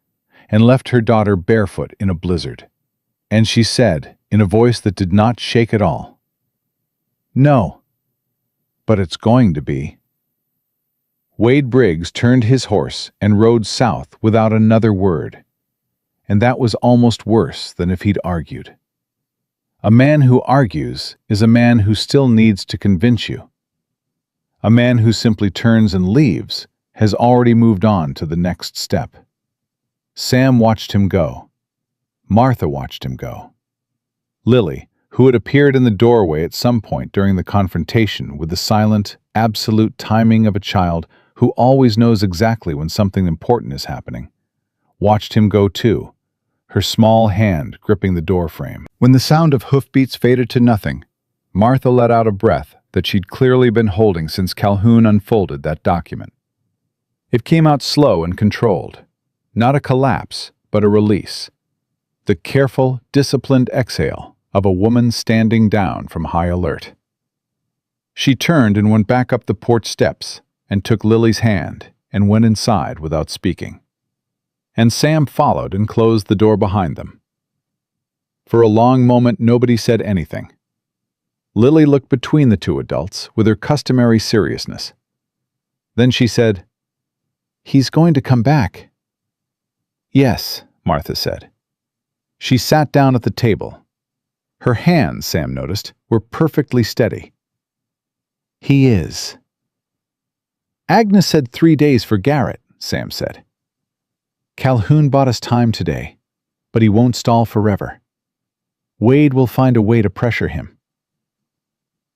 and left her daughter barefoot in a blizzard. And she said, in a voice that did not shake at all, "No, but it's going to be." Wade Briggs turned his horse and rode south without another word, and that was almost worse than if he'd argued. A man who argues is a man who still needs to convince you. A man who simply turns and leaves has already moved on to the next step. Sam watched him go. Martha watched him go. Lily, who had appeared in the doorway at some point during the confrontation with the silent, absolute timing of a child who always knows exactly when something important is happening, watched him go too, her small hand gripping the doorframe. When the sound of hoofbeats faded to nothing, Martha let out a breath that she'd clearly been holding since Calhoun unfolded that document. It came out slow and controlled, not a collapse, but a release. The careful, disciplined exhale of a woman standing down from high alert. She turned and went back up the porch steps and took Lily's hand and went inside without speaking. And Sam followed and closed the door behind them. For a long moment, nobody said anything. Lily looked between the two adults with her customary seriousness. Then she said, "He's going to come back." "Yes," Martha said. She sat down at the table. Her hands, Sam noticed, were perfectly steady. "He is." "Agnes said 3 days for Garrett," Sam said. "Calhoun bought us time today, but he won't stall forever. Wade will find a way to pressure him."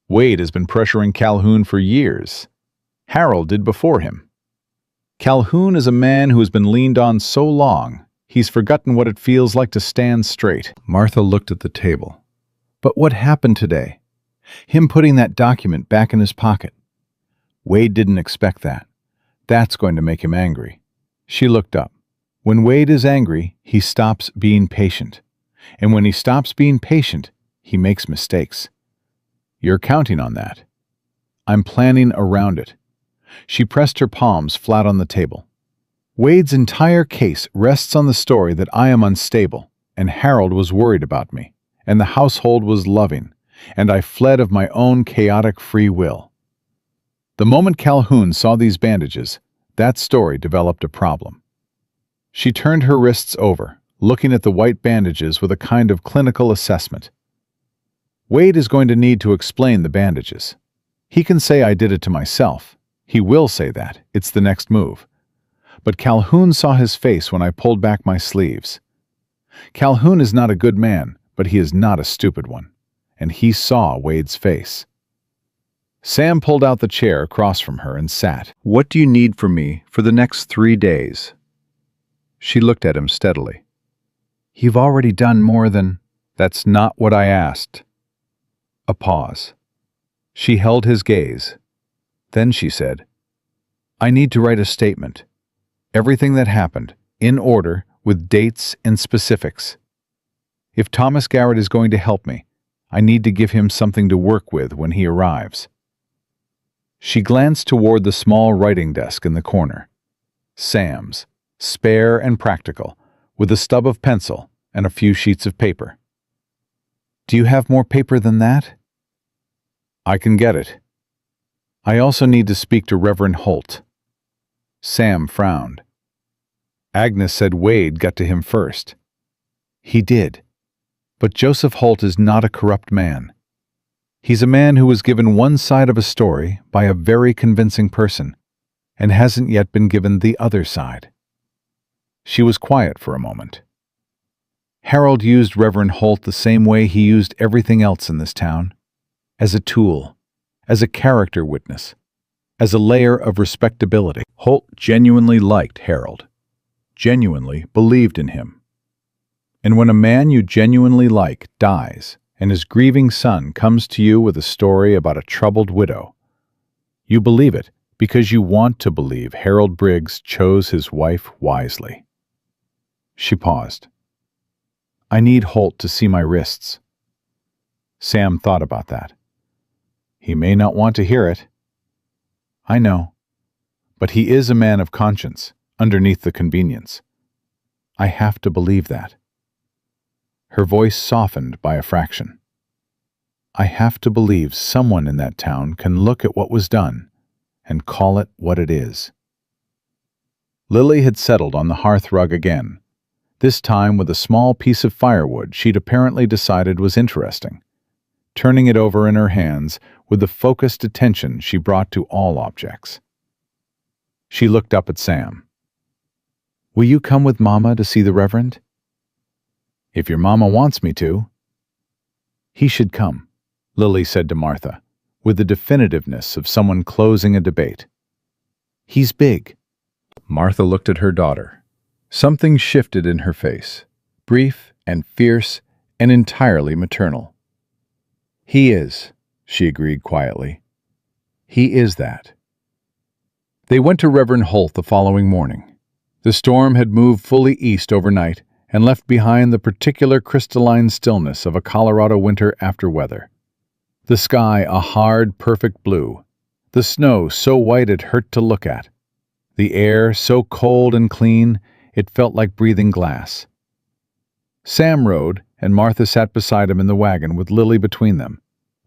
Wade has been pressuring Calhoun for years. Harold did before him. Calhoun is a man who has been leaned on so long, he's forgotten what it feels like to stand straight. Martha looked at the table. But what happened today? Him putting that document back in his pocket. Wade didn't expect that. That's going to make him angry. She looked up. When Wade is angry, he stops being patient. And when he stops being patient, he makes mistakes. You're counting on that. I'm planning around it. She pressed her palms flat on the table. Wade's entire case rests on the story that I am unstable, and Harold was worried about me, and the household was loving, and I fled of my own chaotic free will. The moment Calhoun saw these bandages, that story developed a problem. She turned her wrists over, looking at the white bandages with a kind of clinical assessment. Wade is going to need to explain the bandages. He can say I did it to myself. He will say that. It's the next move. But Calhoun saw his face when I pulled back my sleeves. Calhoun is not a good man, but he is not a stupid one. And he saw Wade's face. Sam pulled out the chair across from her and sat. "What do you need from me for the next 3 days?" She looked at him steadily. "You've already done more than—" "That's not what I asked." A pause. She held his gaze. Then she said, "I need to write a statement. Everything that happened, in order, with dates and specifics. If Thomas Garrett is going to help me, I need to give him something to work with when he arrives." She glanced toward the small writing desk in the corner. Sam's, spare and practical, with a stub of pencil and a few sheets of paper. "Do you have more paper than that?" "I can get it. I also need to speak to Reverend Holt." Sam frowned. Agnes said Wade got to him first. He did. But Joseph Holt is not a corrupt man. He's a man who was given one side of a story by a very convincing person, and hasn't yet been given the other side. She was quiet for a moment. Harold used Reverend Holt the same way he used everything else in this town, as a tool, as a character witness, as a layer of respectability. Holt genuinely liked Harold, genuinely believed in him. And when a man you genuinely like dies, and his grieving son comes to you with a story about a troubled widow, you believe it because you want to believe Harold Briggs chose his wife wisely. She paused. "I need Holt to see my wrists." Sam thought about that. He may not want to hear it. "I know. But he is a man of conscience, underneath the convenience. I have to believe that." Her voice softened by a fraction. "I have to believe someone in that town can look at what was done and call it what it is." Lily had settled on the hearth rug again, this time with a small piece of firewood she'd apparently decided was interesting, turning it over in her hands with the focused attention she brought to all objects. She looked up at Sam. "Will you come with Mama to see the Reverend?" "If your Mama wants me to." "He should come," Lily said to Martha, with the definitiveness of someone closing a debate. "He's big." Martha looked at her daughter. Something shifted in her face, brief and fierce and entirely maternal. "He is," she agreed quietly. "He is that." They went to Reverend Holt the following morning. The storm had moved fully east overnight and left behind the particular crystalline stillness of a Colorado winter after weather. The sky a hard, perfect blue, the snow so white it hurt to look at, the air so cold and clean it felt like breathing glass. Sam rode, and Martha sat beside him in the wagon with Lily between them,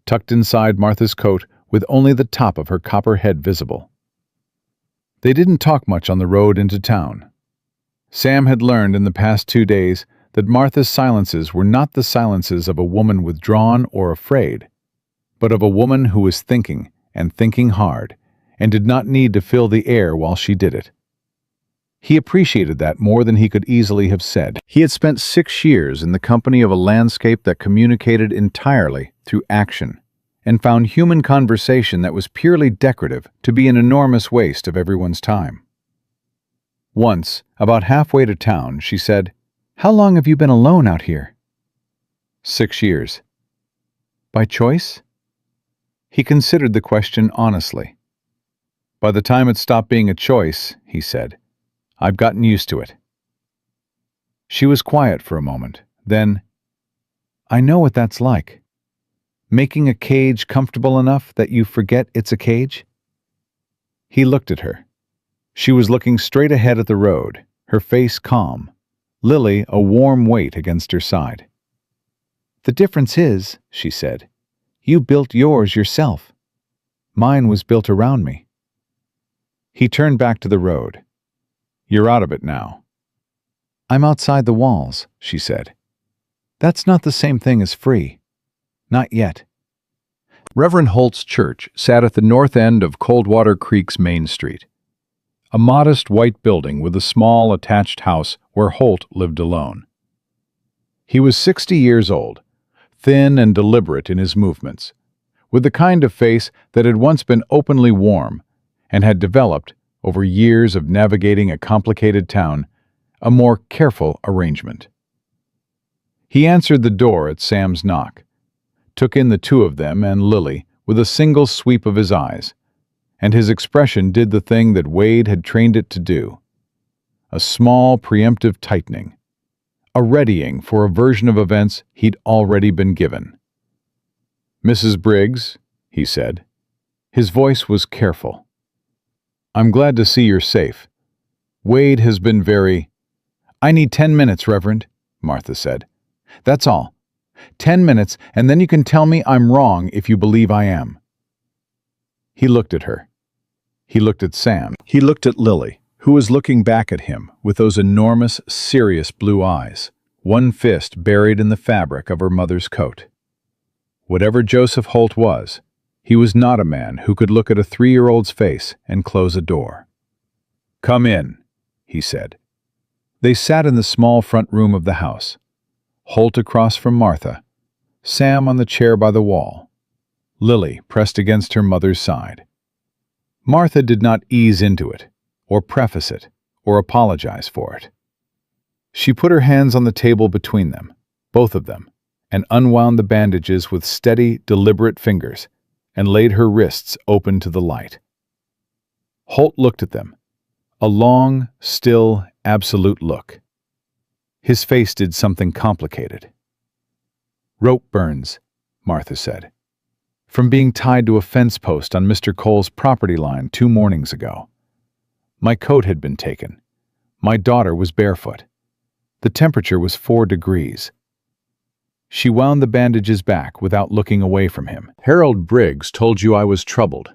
tucked inside Martha's coat with only the top of her copper head visible. They didn't talk much on the road into town. Sam had learned in the past 2 days that Martha's silences were not the silences of a woman withdrawn or afraid, but of a woman who was thinking, and thinking hard, and did not need to fill the air while she did it. He appreciated that more than he could easily have said. He had spent 6 years in the company of a landscape that communicated entirely through action, and found human conversation that was purely decorative to be an enormous waste of everyone's time. Once, about halfway to town, she said, "How long have you been alone out here?" 6 years. By choice? He considered the question honestly. By the time it stopped being a choice, he said, "I've gotten used to it." She was quiet for a moment. Then, "I know what that's like. Making a cage comfortable enough that you forget it's a cage?" He looked at her. She was looking straight ahead at the road, her face calm, Lily a warm weight against her side. "The difference is," she said, "you built yours yourself. Mine was built around me." He turned back to the road. "You're out of it now." "I'm outside the walls," she said. "That's not the same thing as free. Not yet." Reverend Holt's church sat at the north end of Coldwater Creek's Main Street, a modest white building with a small attached house where Holt lived alone. He was 60 years old, thin and deliberate in his movements, with the kind of face that had once been openly warm and had developed, over years of navigating a complicated town, a more careful arrangement. He answered the door at Sam's knock, took in the two of them and Lily with a single sweep of his eyes, and his expression did the thing that Wade had trained it to do. A small preemptive tightening, a readying for a version of events he'd already been given. "Mrs. Briggs," he said. His voice was careful. "I'm glad to see you're safe. Wade has been very—" "I need 10 minutes, Reverend," Martha said. "That's all. 10 minutes, and then you can tell me I'm wrong if you believe I am." He looked at her. He looked at Sam. He looked at Lily, who was looking back at him with those enormous, serious blue eyes, one fist buried in the fabric of her mother's coat. Whatever Joseph Holt was, he was not a man who could look at a 3-year-old's face and close a door. "Come in," he said. They sat in the small front room of the house, Holt across from Martha, Sam on the chair by the wall, Lily pressed against her mother's side. Martha did not ease into it, or preface it, or apologize for it. She put her hands on the table between them, both of them, and unwound the bandages with steady, deliberate fingers, and laid her wrists open to the light. Holt looked at them, a long, still, absolute look. His face did something complicated. "Rope burns," Martha said, "from being tied to a fence post on Mr. Cole's property line 2 mornings ago. My coat had been taken. My daughter was barefoot. The temperature was 4 degrees. She wound the bandages back without looking away from him. "Harold Briggs told you I was troubled,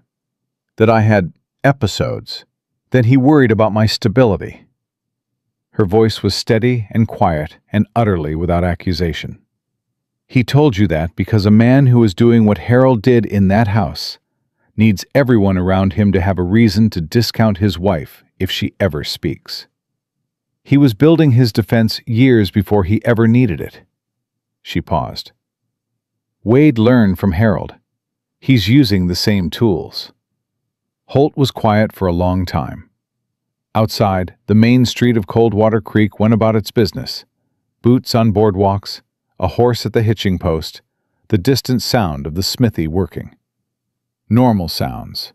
that I had episodes, that he worried about my stability." Her voice was steady and quiet and utterly without accusation. "He told you that because a man who was doing what Harold did in that house, needs everyone around him to have a reason to discount his wife if she ever speaks. He was building his defense years before he ever needed it. She paused. Wade learned from Harold. He's using the same tools. Holt was quiet for a long time. Outside, the main street of Coldwater Creek went about its business. Boots on boardwalks, a horse at the hitching post, the distant sound of the smithy working. Normal sounds.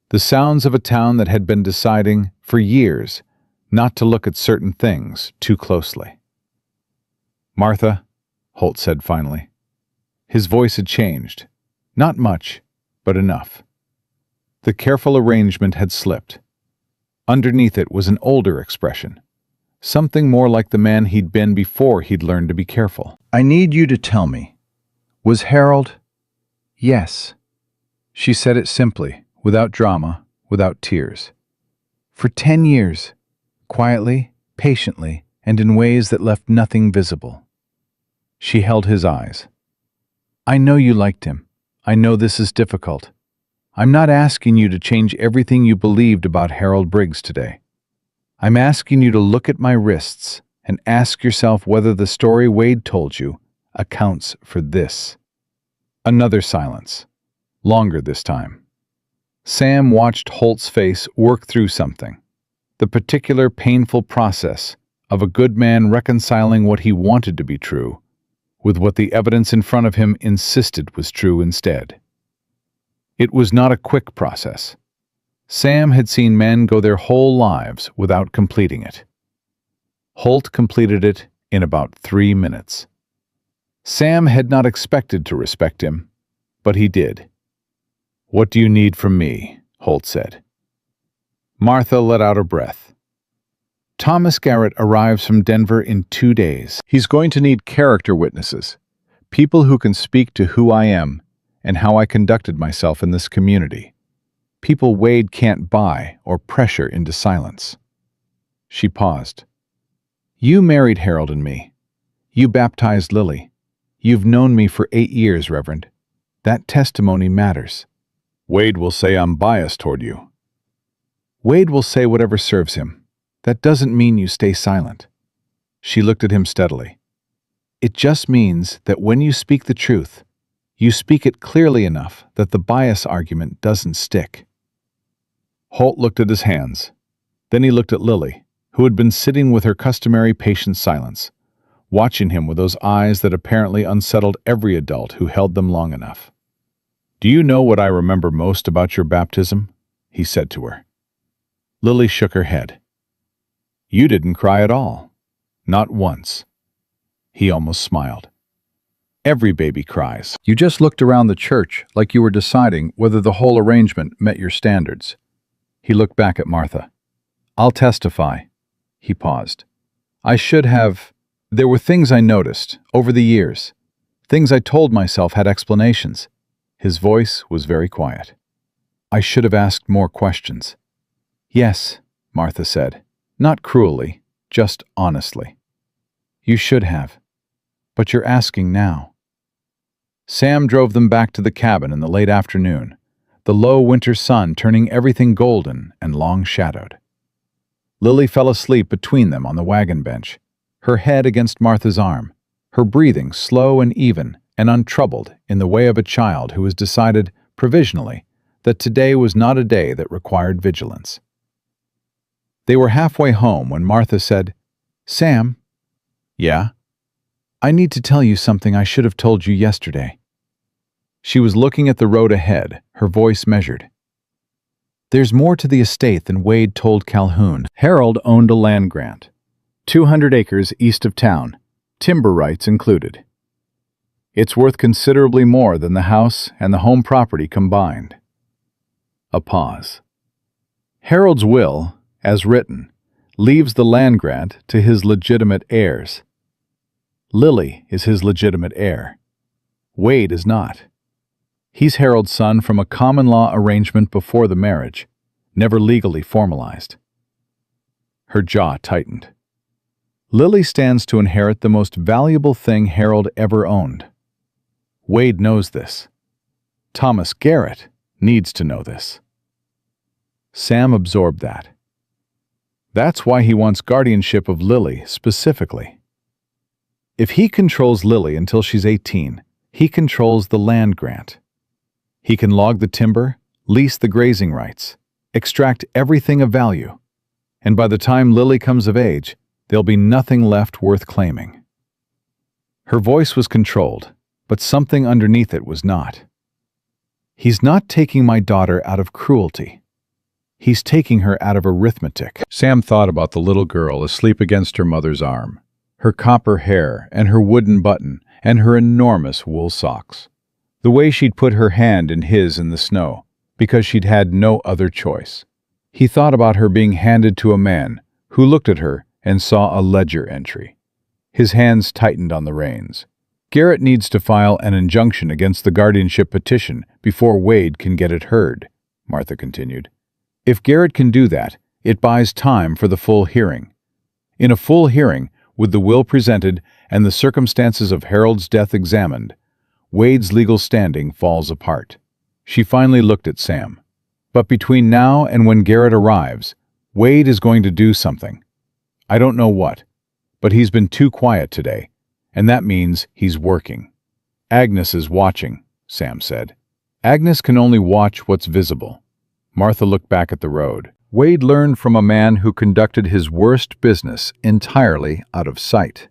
The sounds of a town that had been deciding, for years, not to look at certain things too closely. "Martha," Holt said finally. His voice had changed. Not much, but enough. The careful arrangement had slipped. Underneath it was an older expression. Something more like the man he'd been before he'd learned to be careful. "I need you to tell me. Was Harold—" "Yes." She said it simply, without drama, without tears. "For 10 years. Quietly, patiently, and in ways that left nothing visible." She held his eyes. "I know you liked him. I know this is difficult. I'm not asking you to change everything you believed about Harold Briggs today. I'm asking you to look at my wrists and ask yourself whether the story Wade told you accounts for this." Another silence. Longer this time. Sam watched Holt's face work through something. The particular painful process of a good man reconciling what he wanted to be true with what the evidence in front of him insisted was true instead. It was not a quick process. Sam had seen men go their whole lives without completing it. Holt completed it in about 3 minutes. Sam had not expected to respect him, but he did. "What do you need from me?" Holt said. Martha let out a breath. "Thomas Garrett arrives from Denver in 2 days. He's going to need character witnesses, people who can speak to who I am and how I conducted myself in this community. People Wade can't buy or pressure into silence." She paused. "You married Harold and me. You baptized Lily. You've known me for 8 years, Reverend. That testimony matters." "Wade will say I'm biased toward you." "Wade will say whatever serves him. That doesn't mean you stay silent." She looked at him steadily. "It just means that when you speak the truth, you speak it clearly enough that the bias argument doesn't stick." Holt looked at his hands. Then he looked at Lily, who had been sitting with her customary patient silence, watching him with those eyes that apparently unsettled every adult who held them long enough. "Do you know what I remember most about your baptism?" he said to her. Lily shook her head. "You didn't cry at all. Not once." He almost smiled. "Every baby cries. You just looked around the church like you were deciding whether the whole arrangement met your standards." He looked back at Martha. "I'll testify." He paused. "I should have. There were things I noticed, over the years. Things I told myself had explanations." His voice was very quiet. "I should have asked more questions." "Yes," Martha said. "Not cruelly, just honestly." "You should have. But you're asking now." Sam drove them back to the cabin in the late afternoon, the low winter sun turning everything golden and long-shadowed. Lily fell asleep between them on the wagon bench, her head against Martha's arm, her breathing slow and even and untroubled in the way of a child who has decided, provisionally, that today was not a day that required vigilance. They were halfway home when Martha said, "Sam." "Yeah?" "I need to tell you something I should have told you yesterday." She was looking at the road ahead, her voice measured. "There's more to the estate than Wade told Calhoun." Harold owned a land grant, 200 acres east of town, timber rights included. "It's worth considerably more than the house and the home property combined." A pause. "Harold's will, as written, leaves the land grant to his legitimate heirs. Lily is his legitimate heir. Wade is not. He's Harold's son from a common law arrangement before the marriage, never legally formalized." Her jaw tightened. "Lily stands to inherit the most valuable thing Harold ever owned. Wade knows this. Thomas Garrett needs to know this. Sam absorbed that. That's why he wants guardianship of Lily specifically. If he controls Lily until she's 18, he controls the land grant. He can log the timber, lease the grazing rights, extract everything of value, and by the time Lily comes of age, there'll be nothing left worth claiming. Her voice was controlled, but something underneath it was not. He's not taking my daughter out of cruelty. He's taking her out of arithmetic. Sam thought about the little girl asleep against her mother's arm, her copper hair and her wooden button and her enormous wool socks. The way she'd put her hand in his in the snow, because she'd had no other choice. He thought about her being handed to a man who looked at her and saw a ledger entry. His hands tightened on the reins. Garrett needs to file an injunction against the guardianship petition before Wade can get it heard, Martha continued. If Garrett can do that, it buys time for the full hearing. In a full hearing, with the will presented and the circumstances of Harold's death examined, Wade's legal standing falls apart. She finally looked at Sam. But between now and when Garrett arrives, Wade is going to do something. I don't know what, but he's been too quiet today, and that means he's working. Agnes is watching, Sam said. Agnes can only watch what's visible. Martha looked back at the road. Wade learned from a man who conducted his worst business entirely out of sight.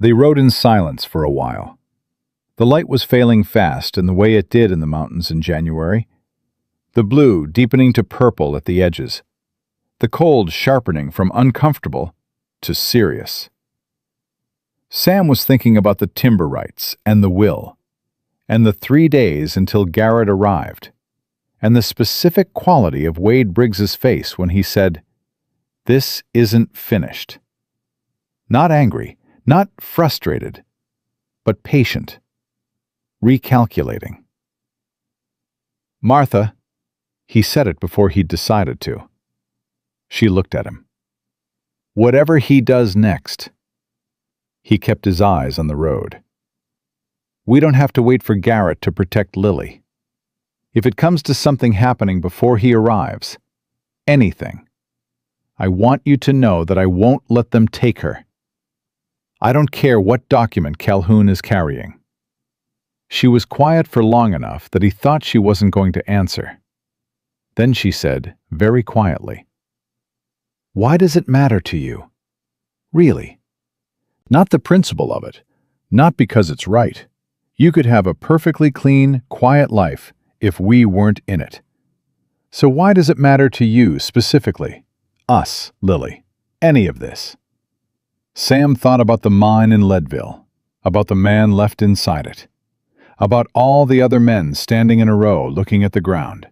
They rode in silence for a while. The light was failing fast in the way it did in the mountains in January, the blue deepening to purple at the edges, the cold sharpening from uncomfortable to serious. Sam was thinking about the timber rights and the will, and the 3 days until Garrett arrived, and the specific quality of Wade Briggs's face when he said, "This isn't finished." Not angry, not frustrated, but patient, recalculating. "Martha," he said it before he'd decided to. She looked at him. "Whatever he does next," he kept his eyes on the road. "We don't have to wait for Garrett to protect Lily. If it comes to something happening before he arrives, anything, I want you to know that I won't let them take her. I don't care what document Calhoun is carrying." She was quiet for long enough that he thought she wasn't going to answer. Then she said, very quietly, "Why does it matter to you? Really? Not the principle of it, not because it's right. You could have a perfectly clean, quiet life if we weren't in it. So why does it matter to you specifically? Us, Lily, any of this?" Sam thought about the mine in Leadville, about the man left inside it, about all the other men standing in a row looking at the ground.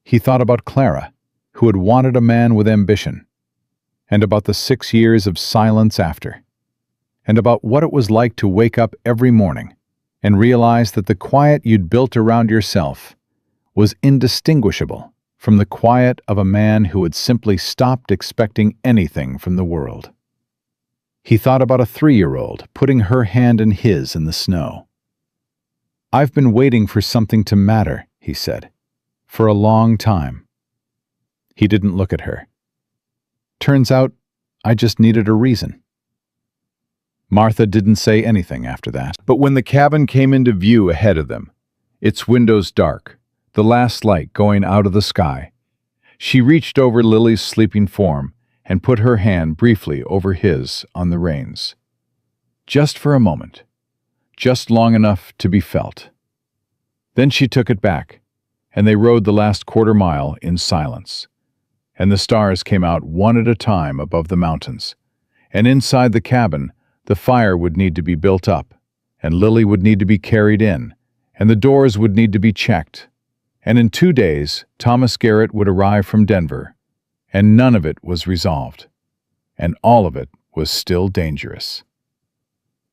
He thought about Clara, who had wanted a man with ambition, and about the 6 years of silence after, and about what it was like to wake up every morning and realize that the quiet you'd built around yourself was indistinguishable from the quiet of a man who had simply stopped expecting anything from the world. He thought about a 3-year-old putting her hand in his in the snow. "I've been waiting for something to matter," he said, "for a long time." He didn't look at her. "Turns out, I just needed a reason." Martha didn't say anything after that. But when the cabin came into view ahead of them, its windows dark, the last light going out of the sky, she reached over Lily's sleeping form and put her hand briefly over his on the reins. Just for a moment, just long enough to be felt. Then she took it back, and they rode the last quarter mile in silence. And the stars came out one at a time above the mountains, and inside the cabin, the fire would need to be built up, and Lily would need to be carried in, and the doors would need to be checked. And in 2 days, Thomas Garrett would arrive from Denver, and none of it was resolved, and all of it was still dangerous.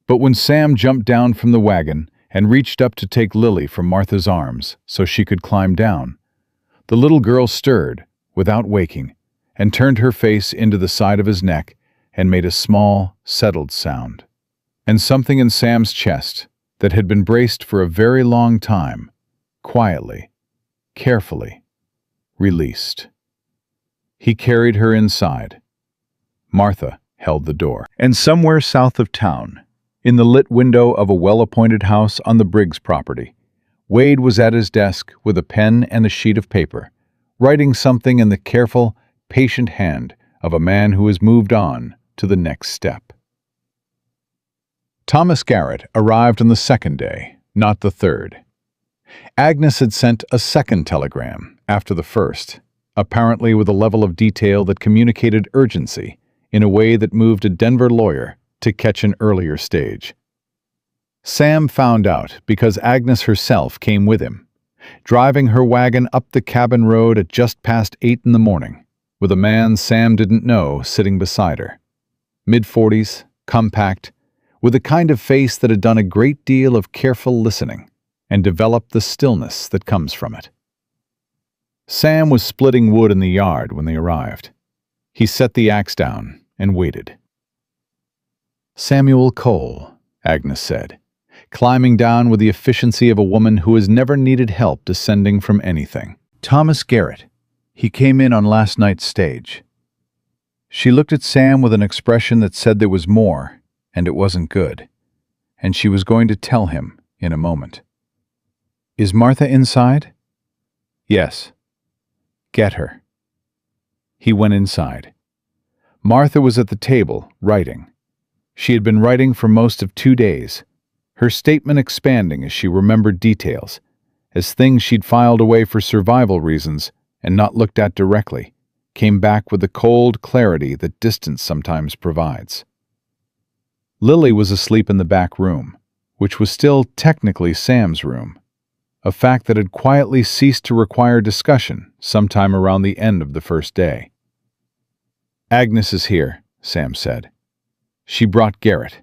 But when Sam jumped down from the wagon and reached up to take Lily from Martha's arms so she could climb down, the little girl stirred, without waking, and turned her face into the side of his neck and made a small, settled sound. And something in Sam's chest, that had been braced for a very long time, quietly, carefully, released. He carried her inside. Martha held the door. And somewhere south of town, in the lit window of a well-appointed house on the Briggs property, Wade was at his desk with a pen and a sheet of paper, writing something in the careful, patient hand of a man who has moved on to the next step. Thomas Garrett arrived on the second day, not the third. Agnes had sent a second telegram after the first, apparently with a level of detail that communicated urgency in a way that moved a Denver lawyer to catch an earlier stage. Sam found out because Agnes herself came with him, driving her wagon up the cabin road at just past 8 in the morning, with a man Sam didn't know sitting beside her. Mid-40s, compact, with a kind of face that had done a great deal of careful listening and developed the stillness that comes from it. Sam was splitting wood in the yard when they arrived. He set the axe down and waited. "Samuel Cole," Agnes said, climbing down with the efficiency of a woman who has never needed help descending from anything. "Thomas Garrett. He came in on last night's stage." She looked at Sam with an expression that said there was more, and it wasn't good, and she was going to tell him in a moment. "Is Martha inside?" "Yes." "Get her." He went inside. Martha was at the table, writing. She had been writing for most of 2 days, her statement expanding as she remembered details, as things she'd filed away for survival reasons and not looked at directly came back with the cold clarity that distance sometimes provides. Lily was asleep in the back room, which was still technically Sam's room, a fact that had quietly ceased to require discussion sometime around the end of the first day. "Agnes is here," Sam said. "She brought Garrett.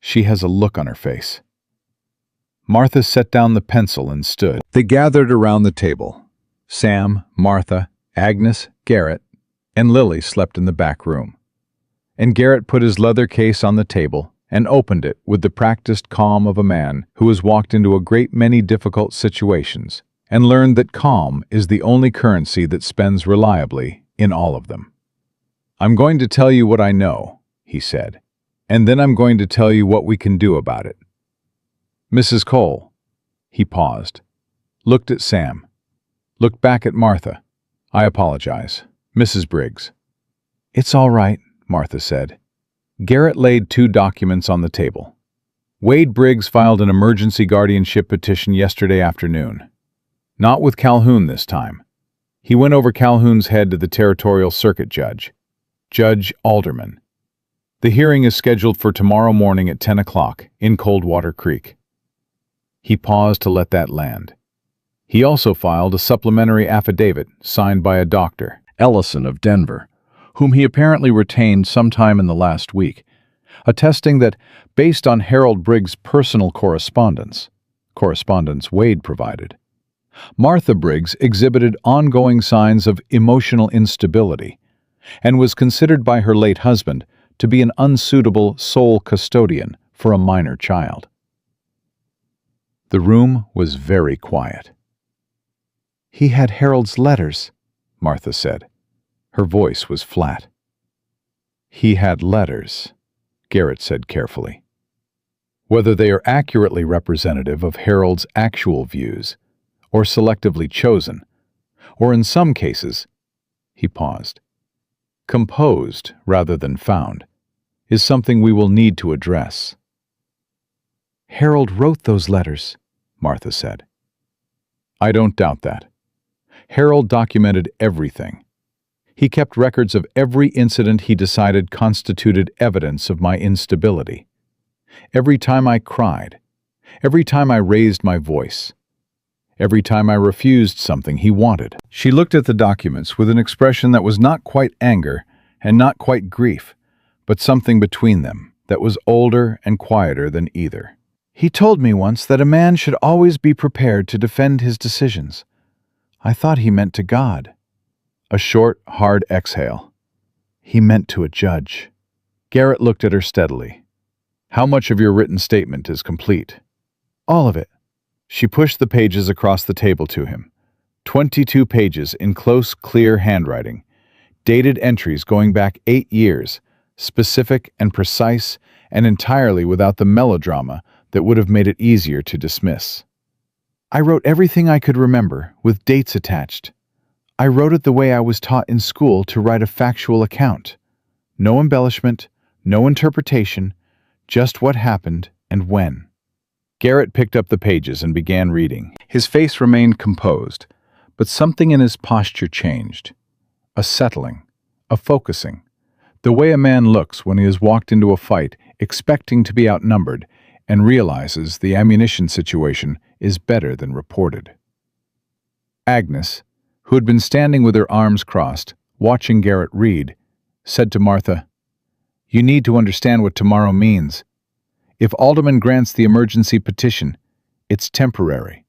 She has a look on her face." Martha set down the pencil and stood. They gathered around the table. Sam, Martha, Agnes, Garrett, and Lily slept in the back room. And Garrett put his leather case on the table and opened it with the practiced calm of a man who has walked into a great many difficult situations and learned that calm is the only currency that spends reliably in all of them. "I'm going to tell you what I know," he said, "and then I'm going to tell you what we can do about it. Mrs. Cole." He paused, looked at Sam, looked back at Martha. "I apologize. Mrs. Briggs." "It's all right," Martha said. Garrett laid 2 documents on the table. Wade Briggs filed an emergency guardianship petition yesterday afternoon. Not with Calhoun this time. He went over Calhoun's head to the territorial circuit judge, Judge Alderman. The hearing is scheduled for tomorrow morning at 10 o'clock in Coldwater Creek. He paused to let that land. He also filed a supplementary affidavit signed by a doctor, Ellison of Denver, whom he apparently retained sometime in the last week, attesting that, based on Harold Briggs' personal correspondence Wade provided, Martha Briggs exhibited ongoing signs of emotional instability and was considered by her late husband to be an unsuitable sole custodian for a minor child. The room was very quiet. "He had Harold's letters," Martha said. Her voice was flat. "He had letters," Garrett said carefully. "Whether they are accurately representative of Harold's actual views, or selectively chosen, or in some cases," he paused, "composed rather than found, is something we will need to address." "Harold wrote those letters," Martha said. "I don't doubt that. Harold documented everything. He kept records of every incident he decided constituted evidence of my instability. Every time I cried, every time I raised my voice, every time I refused something he wanted." She looked at the documents with an expression that was not quite anger and not quite grief, but something between them that was older and quieter than either. "He told me once that a man should always be prepared to defend his decisions. I thought he meant to God." A short, hard exhale. "He meant to a judge." Garrett looked at her steadily. "How much of your written statement is complete?" "All of it." She pushed the pages across the table to him. 22 pages in close, clear handwriting. Dated entries going back 8 years, specific and precise, and entirely without the melodrama that would have made it easier to dismiss. I wrote everything I could remember, with dates attached. I wrote it the way I was taught in school to write a factual account. No embellishment, no interpretation, just what happened and when. Garrett picked up the pages and began reading. His face remained composed, but something in his posture changed. A settling, a focusing. The way a man looks when he has walked into a fight expecting to be outnumbered and realizes the ammunition situation is better than reported. Agnes, who had been standing with her arms crossed, watching Garrett read, said to Martha, "You need to understand what tomorrow means. If Alderman grants the emergency petition, it's temporary.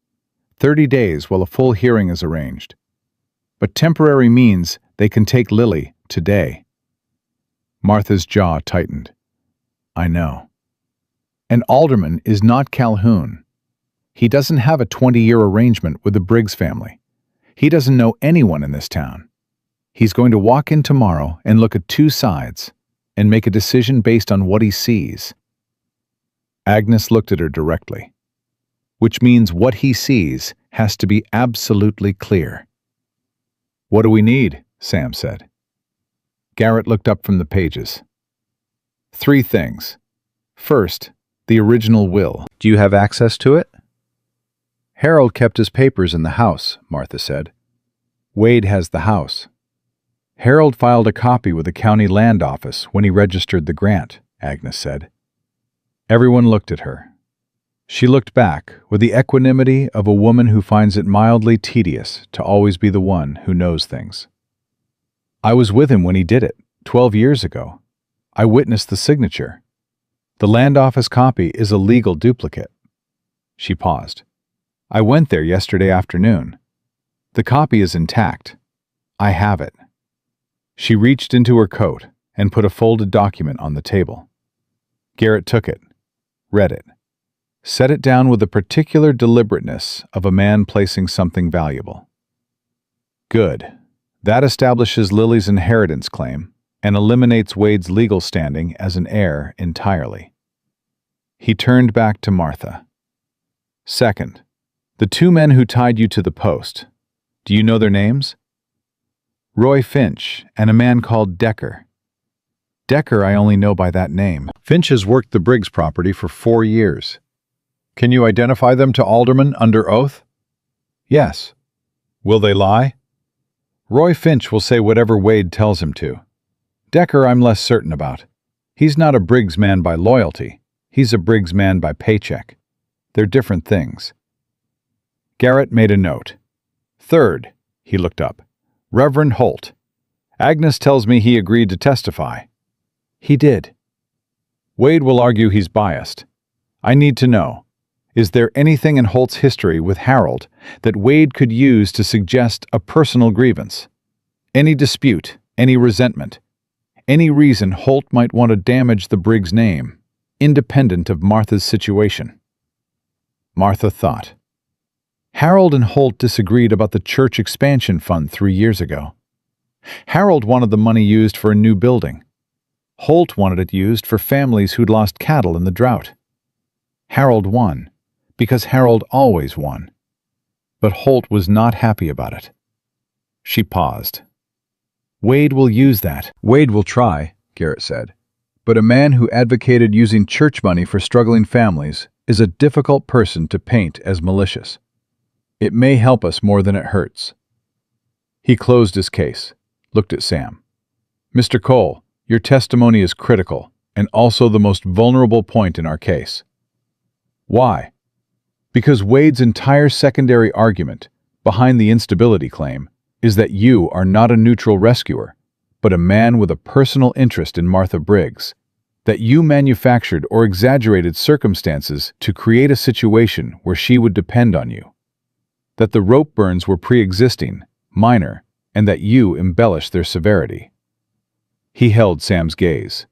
30 days while a full hearing is arranged. But temporary means they can take Lily today." Martha's jaw tightened. "I know. An alderman is not Calhoun. He doesn't have a 20-year arrangement with the Briggs family. He doesn't know anyone in this town. He's going to walk in tomorrow and look at 2 sides and make a decision based on what he sees." Agnes looked at her directly. "Which means what he sees has to be absolutely clear." "What do we need?" Sam said. Garrett looked up from the pages. 3 things. First, the original will. Do you have access to it? Harold kept his papers in the house, Martha said. Wade has the house. Harold filed a copy with the county land office when he registered the grant, Agnes said. Everyone looked at her. She looked back with the equanimity of a woman who finds it mildly tedious to always be the one who knows things. "I was with him when he did it, 12 years ago. I witnessed the signature. The land office copy is a legal duplicate." She paused. "I went there yesterday afternoon. The copy is intact. I have it." She reached into her coat and put a folded document on the table. Garrett took it, read it, set it down with the particular deliberateness of a man placing something valuable. "Good. That establishes Lily's inheritance claim and eliminates Wade's legal standing as an heir entirely." He turned back to Martha. "Second, the 2 men who tied you to the post. Do you know their names?" "Roy Finch and a man called Decker." "Decker I only know by that name. Finch has worked the Briggs property for 4 years. Can you identify them to Alderman under oath?" "Yes." "Will they lie?" "Roy Finch will say whatever Wade tells him to. Decker I'm less certain about. He's not a Briggs man by loyalty. He's a Briggs man by paycheck. They're different things." Garrett made a note. "Third," he looked up, "Reverend Holt. Agnes tells me he agreed to testify." "He did." "Wade will argue he's biased. I need to know, is there anything in Holt's history with Harold that Wade could use to suggest a personal grievance? Any dispute, any resentment, any reason Holt might want to damage the Briggs name, independent of Martha's situation?" Martha thought. Harold and Holt disagreed about the church expansion fund 3 years ago. Harold wanted the money used for a new building. Holt wanted it used for families who'd lost cattle in the drought. Harold won, because Harold always won. But Holt was not happy about it. She paused. "Wade will use that." "Wade will try," Garrett said. "But a man who advocated using church money for struggling families is a difficult person to paint as malicious. It may help us more than it hurts." He closed his case, looked at Sam. "Mr. Cole, your testimony is critical and also the most vulnerable point in our case." "Why?" "Because Wade's entire secondary argument behind the instability claim is that you are not a neutral rescuer, but a man with a personal interest in Martha Briggs, that you manufactured or exaggerated circumstances to create a situation where she would depend on you, that the rope burns were pre-existing, minor, and that you embellished their severity." He held Sam's gaze.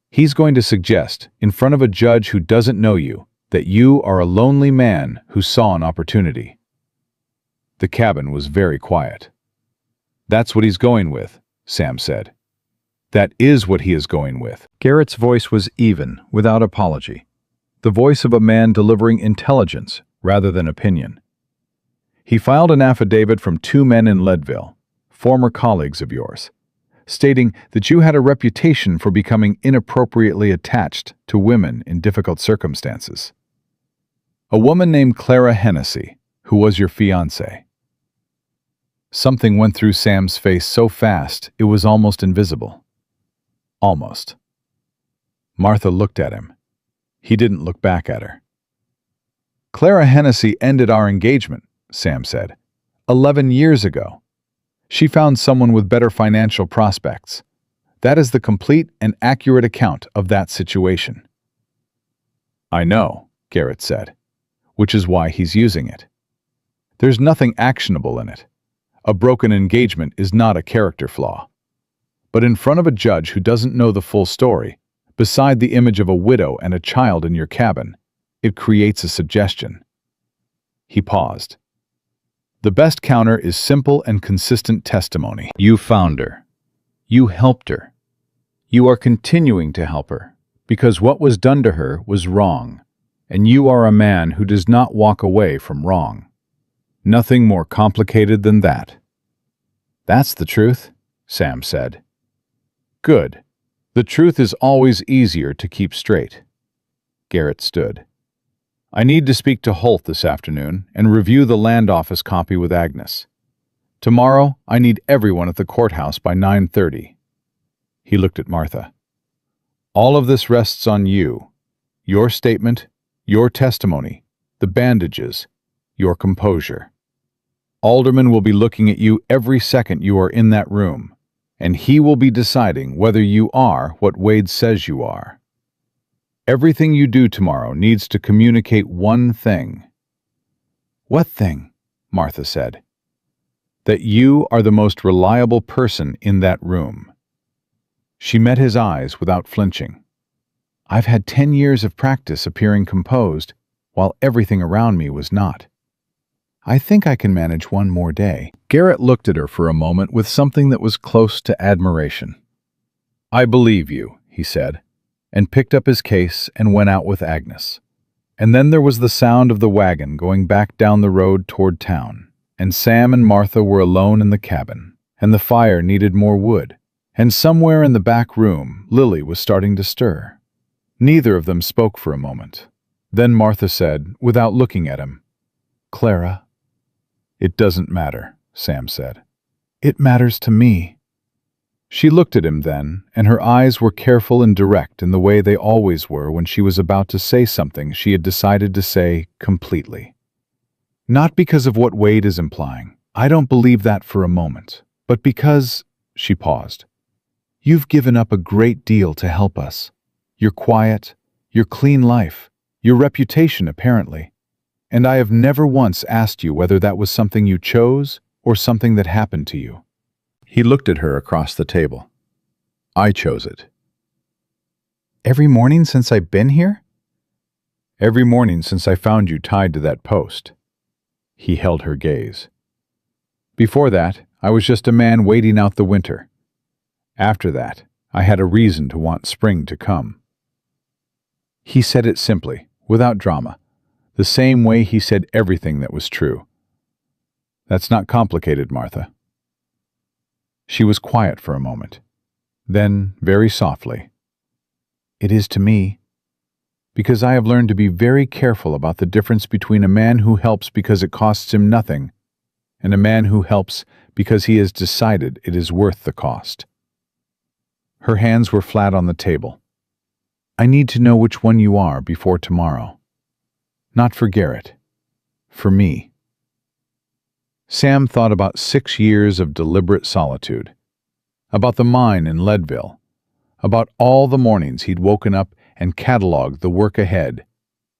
"He's going to suggest, in front of a judge who doesn't know you, that you are a lonely man who saw an opportunity." The cabin was very quiet. "That's what he's going with," Sam said. "That is what he is going with." Garrett's voice was even, without apology. The voice of a man delivering intelligence rather than opinion. He filed an affidavit from two men in Leadville, former colleagues of yours, stating that you had a reputation for becoming inappropriately attached to women in difficult circumstances. A woman named Clara Hennessy, who was your fiancée. Something went through Sam's face so fast it was almost invisible. Almost. Martha looked at him. He didn't look back at her. "Clara Hennessy ended our engagement," Sam said, 11 years ago. "She found someone with better financial prospects. That is the complete and accurate account of that situation." "I know," Garrett said, "which is why he's using it. There's nothing actionable in it. A broken engagement is not a character flaw. But in front of a judge who doesn't know the full story, beside the image of a widow and a child in your cabin, it creates a suggestion." He paused. "The best counter is simple and consistent testimony. You found her. You helped her. You are continuing to help her, because what was done to her was wrong, and you are a man who does not walk away from wrong. Nothing more complicated than that." "That's the truth," Sam said. "Good. The truth is always easier to keep straight." Garrett stood. "I need to speak to Holt this afternoon and review the land office copy with Agnes. Tomorrow, I need everyone at the courthouse by 9:30. He looked at Martha. "All of this rests on you. Your statement, your testimony, the bandages, your composure. Alderman will be looking at you every second you are in that room, and he will be deciding whether you are what Wade says you are. Everything you do tomorrow needs to communicate one thing." "What thing?" Martha said. "That you are the most reliable person in that room." She met his eyes without flinching. "I've had 10 years of practice appearing composed, while everything around me was not. I think I can manage one more day." Garrett looked at her for a moment with something that was close to admiration. "I believe you," he said, and picked up his case and went out with Agnes. And then there was the sound of the wagon going back down the road toward town, and Sam and Martha were alone in the cabin, and the fire needed more wood, and somewhere in the back room Lily was starting to stir. Neither of them spoke for a moment. Then Martha said, without looking at him, "Clara." "It doesn't matter," Sam said. "It matters to me." She looked at him then, and her eyes were careful and direct in the way they always were when she was about to say something she had decided to say completely. "Not because of what Wade is implying. I don't believe that for a moment. But because," she paused, "you've given up a great deal to help us. Your quiet, your clean life, your reputation apparently. And I have never once asked you whether that was something you chose or something that happened to you." He looked at her across the table. "I chose it." "Every morning since I've been here?" "Every morning since I found you tied to that post." He held her gaze. "Before that, I was just a man waiting out the winter. After that, I had a reason to want spring to come." He said it simply, without drama, the same way he said everything that was true. "That's not complicated, Martha." She was quiet for a moment. Then, very softly, "It is to me, because I have learned to be very careful about the difference between a man who helps because it costs him nothing and a man who helps because he has decided it is worth the cost." Her hands were flat on the table. "I need to know which one you are before tomorrow. Not for Garrett. For me." Sam thought about 6 years of deliberate solitude, about the mine in Leadville, about all the mornings he'd woken up and cataloged the work ahead,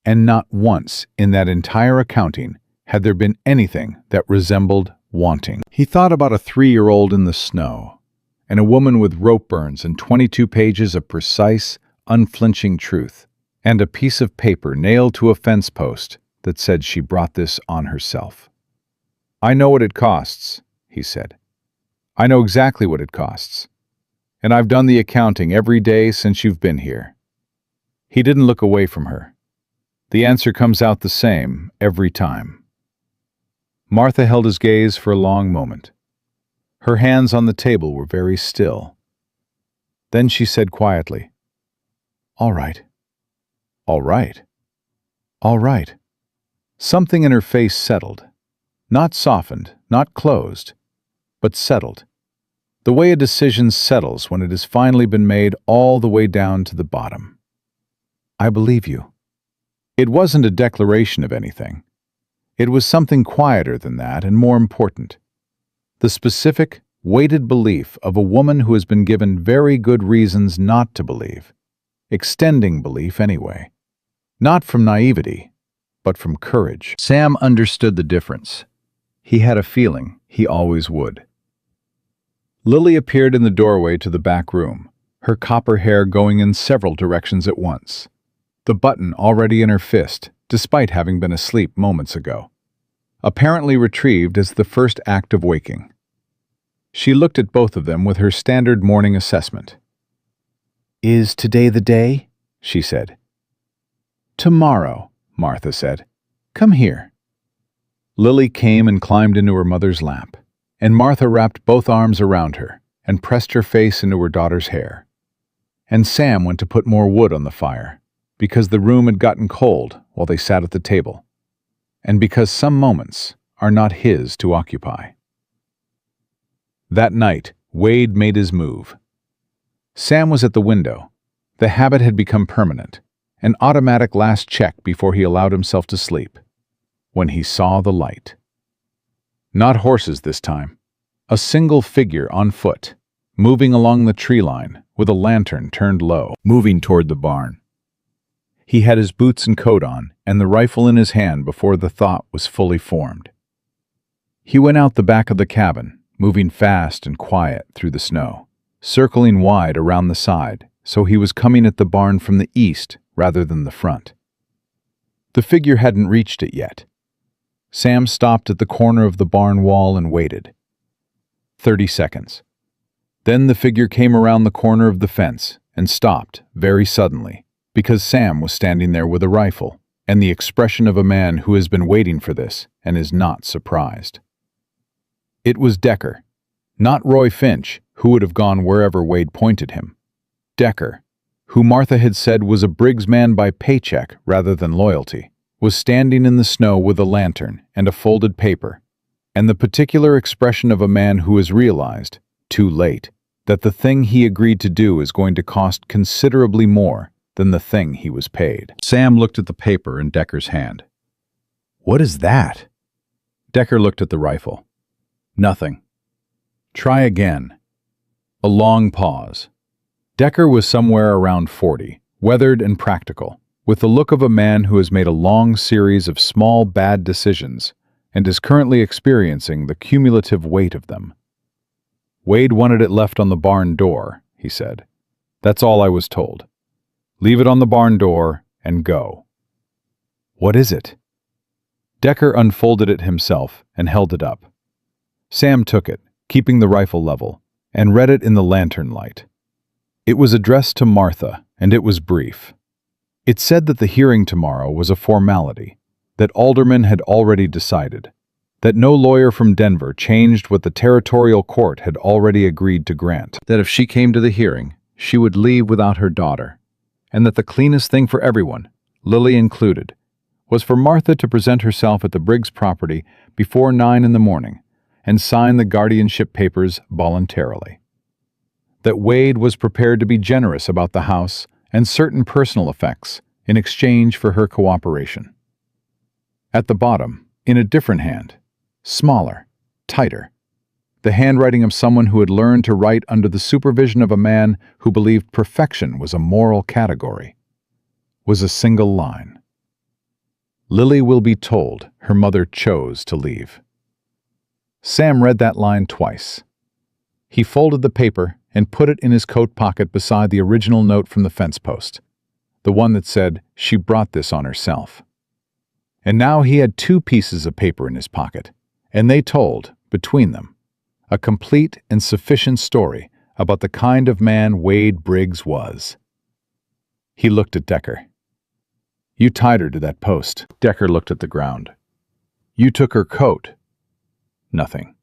and not once in that entire accounting had there been anything that resembled wanting. He thought about a 3-year-old in the snow, and a woman with rope burns and 22 pages of precise, unflinching truth, and a piece of paper nailed to a fence post that said she brought this on herself. "I know what it costs," he said. "I know exactly what it costs. And I've done the accounting every day since you've been here." He didn't look away from her. The answer comes out the same every time. Martha held his gaze for a long moment. Her hands on the table were very still. Then she said quietly, "All right. All right. All right." Something in her face settled. Not softened, not closed, but settled. The way a decision settles when it has finally been made all the way down to the bottom. "I believe you." It wasn't a declaration of anything. It was something quieter than that and more important. The specific, weighted belief of a woman who has been given very good reasons not to believe. Extending belief anyway. Not from naivety, but from courage. Sam understood the difference. He had a feeling he always would. Lily appeared in the doorway to the back room, her copper hair going in several directions at once. The button already in her fist, despite having been asleep moments ago. Apparently retrieved as the first act of waking. She looked at both of them with her standard morning assessment. "Is today the day?" she said. "Tomorrow," Martha said. "Come here." Lily came and climbed into her mother's lap, and Martha wrapped both arms around her and pressed her face into her daughter's hair. And Sam went to put more wood on the fire, because the room had gotten cold while they sat at the table, and because some moments are not his to occupy. That night, Wade made his move. Sam was at the window. The habit had become permanent, an automatic last check before he allowed himself to sleep, when he saw the light. Not horses this time. A single figure on foot, moving along the tree line with a lantern turned low, moving toward the barn. He had his boots and coat on and the rifle in his hand before the thought was fully formed. He went out the back of the cabin, moving fast and quiet through the snow, circling wide around the side, so he was coming at the barn from the east rather than the front. The figure hadn't reached it yet. Sam stopped at the corner of the barn wall and waited. 30 seconds. Then the figure came around the corner of the fence and stopped very suddenly, because Sam was standing there with a rifle and the expression of a man who has been waiting for this and is not surprised. It was Decker, not Roy Finch, who would have gone wherever Wade pointed him. Decker, who Martha had said was a Briggs man by paycheck rather than loyalty, was standing in the snow with a lantern and a folded paper, and the particular expression of a man who has realized, too late, that the thing he agreed to do is going to cost considerably more than the thing he was paid. Sam looked at the paper in Decker's hand. "What is that?" Decker looked at the rifle. "Nothing." "Try again." A long pause. Decker was somewhere around 40, weathered and practical, with the look of a man who has made a long series of small bad decisions and is currently experiencing the cumulative weight of them. "Wade wanted it left on the barn door," he said. "That's all I was told. Leave it on the barn door and go." "What is it?" Decker unfolded it himself and held it up. Sam took it, keeping the rifle level, and read it in the lantern light. It was addressed to Martha, and it was brief. It said that the hearing tomorrow was a formality, that aldermen had already decided, that no lawyer from Denver changed what the territorial court had already agreed to grant, that if she came to the hearing, she would leave without her daughter, and that the cleanest thing for everyone, Lily included, was for Martha to present herself at the Briggs property before 9 in the morning and sign the guardianship papers voluntarily. That Wade was prepared to be generous about the house and certain personal effects in exchange for her cooperation. At the bottom, in a different hand, smaller, tighter, the handwriting of someone who had learned to write under the supervision of a man who believed perfection was a moral category, was a single line. Lily will be told her mother chose to leave. Sam read that line twice. He folded the paper and put it in his coat pocket beside the original note from the fence post. the one that said she brought this on herself. And now he had 2 pieces of paper in his pocket, and they told, between them, a complete and sufficient story about the kind of man Wade Briggs was. He looked at Decker. "You tied her to that post." Decker looked at the ground. "You took her coat." "Nothing.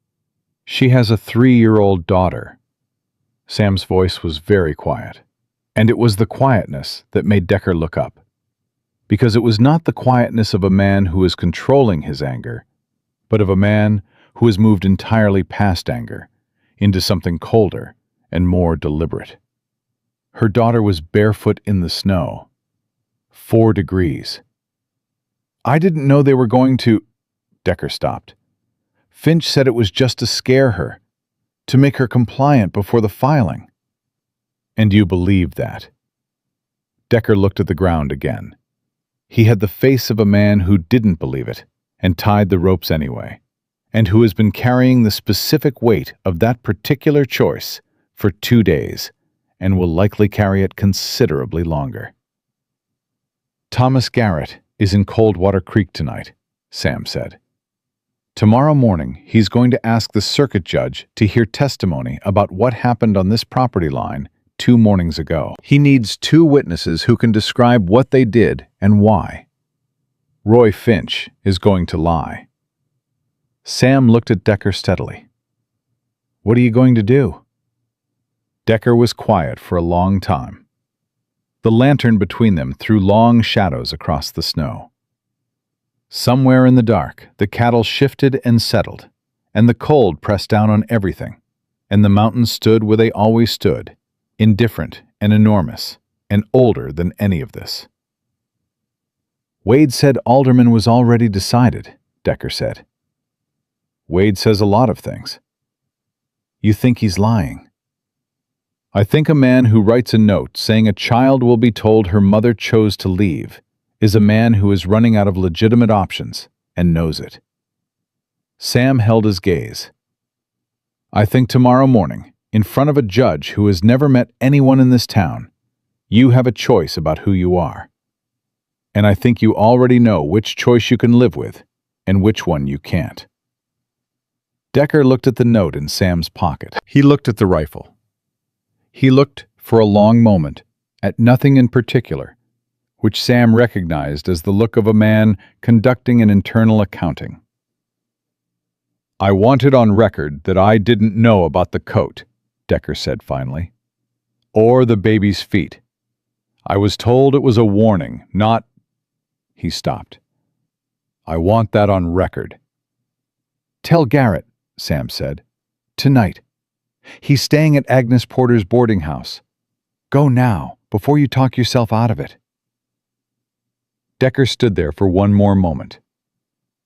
She has a 3-year-old daughter." Sam's voice was very quiet, and it was the quietness that made Decker look up. Because it was not the quietness of a man who is controlling his anger, but of a man who has moved entirely past anger, into something colder and more deliberate. Her daughter was barefoot in the snow. 4 degrees. "I didn't know they were going to—" Decker stopped. "Finch said it was just to scare her, to make her compliant before the filing." "And you believed that?" Decker looked at the ground again. He had the face of a man who didn't believe it and tied the ropes anyway, and who has been carrying the specific weight of that particular choice for 2 days and will likely carry it considerably longer. "Thomas Garrett is in Coldwater Creek tonight," Sam said. "Tomorrow morning he's going to ask the circuit judge to hear testimony about what happened on this property line 2 mornings ago. He needs 2 witnesses who can describe what they did and why. Roy Finch is going to lie." Sam looked at Decker steadily. "What are you going to do?" Decker was quiet for a long time. The lantern between them threw long shadows across the snow. Somewhere in the dark, the cattle shifted and settled, and the cold pressed down on everything, and the mountains stood where they always stood, indifferent and enormous, and older than any of this. "Wade said Alderman was already decided," Decker said. "Wade says a lot of things." "You think he's lying?" "I think a man who writes a note saying a child will be told her mother chose to leave is a man who is running out of legitimate options and knows it." Sam held his gaze. "I think tomorrow morning, in front of a judge who has never met anyone in this town, you have a choice about who you are. And I think you already know which choice you can live with and which one you can't." Decker looked at the note in Sam's pocket. He looked at the rifle. He looked, for a long moment, at nothing in particular, which Sam recognized as the look of a man conducting an internal accounting. "I want it on record that I didn't know about the coat," Decker said finally, "or the baby's feet. I was told it was a warning, not—" He stopped. "I want that on record." "Tell Garrett," Sam said. "Tonight. He's staying at Agnes Porter's boarding house. Go now, before you talk yourself out of it." Decker stood there for one more moment.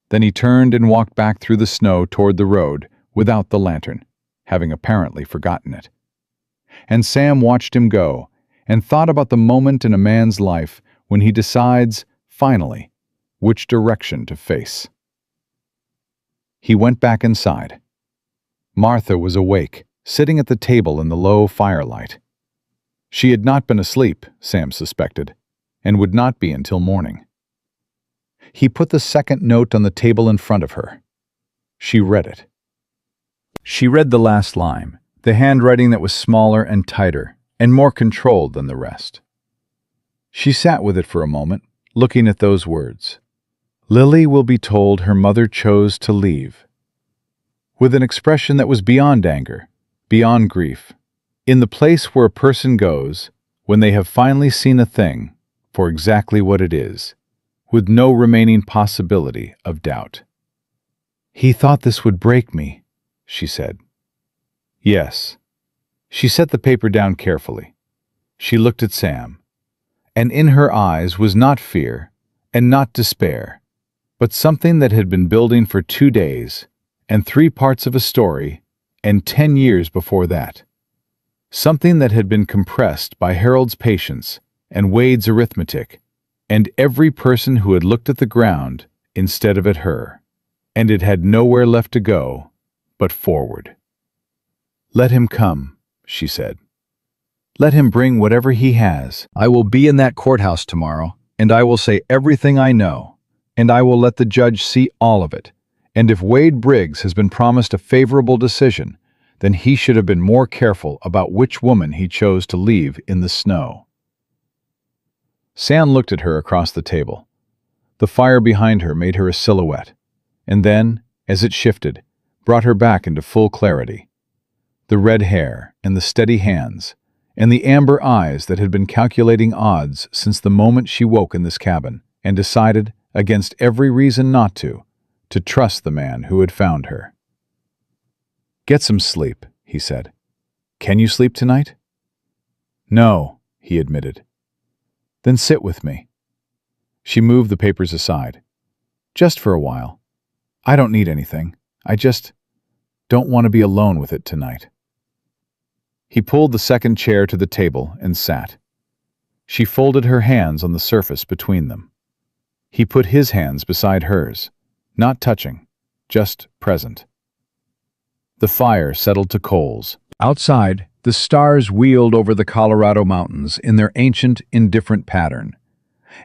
Then he turned and walked back through the snow toward the road without the lantern, having apparently forgotten it. And Sam watched him go and thought about the moment in a man's life when he decides, finally, which direction to face. He went back inside. Martha was awake, sitting at the table in the low firelight. She had not been asleep, Sam suspected, and would not be until morning. He put the second note on the table in front of her. She read it. She read the last line, the handwriting that was smaller and tighter, and more controlled than the rest. She sat with it for a moment, looking at those words. "Lily will be told her mother chose to leave," with an expression that was beyond anger, beyond grief, in the place where a person goes when they have finally seen a thing for exactly what it is, with no remaining possibility of doubt. "He thought this would break me," she said. "Yes." She set the paper down carefully. She looked at Sam, and in her eyes was not fear and not despair, but something that had been building for 2 days and 3 parts of a story and 10 years before that. Something that had been compressed by Harold's patience and Wade's arithmetic and every person who had looked at the ground instead of at her, and it had nowhere left to go but forward. "Let him come," she said. Let him bring whatever he has. I will be in that courthouse tomorrow, and I will say everything I know, and I will let the judge see all of it. And if Wade Briggs has been promised a favorable decision, then he should have been more careful about which woman he chose to leave in the snow. Sam looked at her across the table. The fire behind her made her a silhouette, and then, as it shifted, brought her back into full clarity. The red hair and the steady hands, and the amber eyes that had been calculating odds since the moment she woke in this cabin and decided, against every reason not to trust the man who had found her. "Get some sleep," he said. "Can you sleep tonight?" "No," he admitted. "Then sit with me." She moved the papers aside. "Just for a while. I don't need anything. I just don't want to be alone with it tonight." He pulled the second chair to the table and sat. She folded her hands on the surface between them. He put his hands beside hers, not touching, just present. The fire settled to coals. Outside, the stars wheeled over the Colorado mountains in their ancient, indifferent pattern.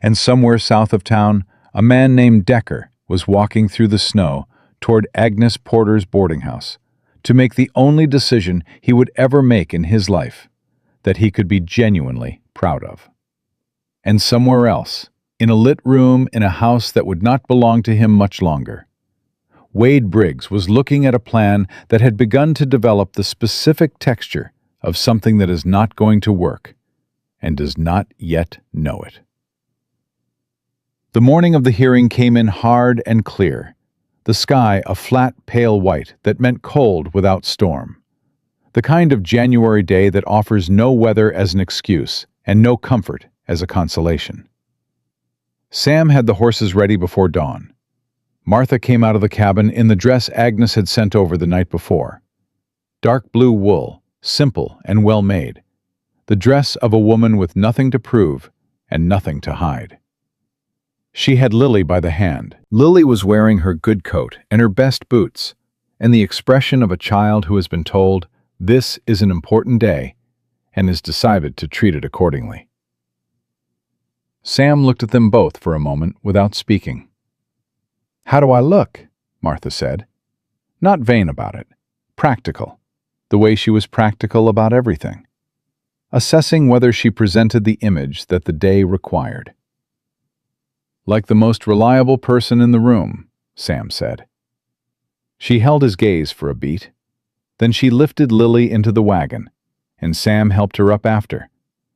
And somewhere south of town, a man named Decker was walking through the snow toward Agnes Porter's boarding house to make the only decision he would ever make in his life that he could be genuinely proud of. And somewhere else, in a lit room in a house that would not belong to him much longer, Wade Briggs was looking at a plan that had begun to develop the specific texture of something that is not going to work and does not yet know it. The morning of the hearing came in hard and clear, the sky a flat, pale white that meant cold without storm. The kind of January day that offers no weather as an excuse and no comfort as a consolation. Sam had the horses ready before dawn. Martha came out of the cabin in the dress Agnes had sent over the night before. Dark blue wool, simple and well made. The dress of a woman with nothing to prove and nothing to hide. She had Lily by the hand. Lily was wearing her good coat and her best boots, and the expression of a child who has been told, "This is an important day," and has decided to treat it accordingly. Sam looked at them both for a moment without speaking. "How do I look?" Martha said. Not vain about it. Practical. The way she was practical about everything. Assessing whether she presented the image that the day required. "Like the most reliable person in the room," Sam said. She held his gaze for a beat. Then she lifted Lily into the wagon, and Sam helped her up after,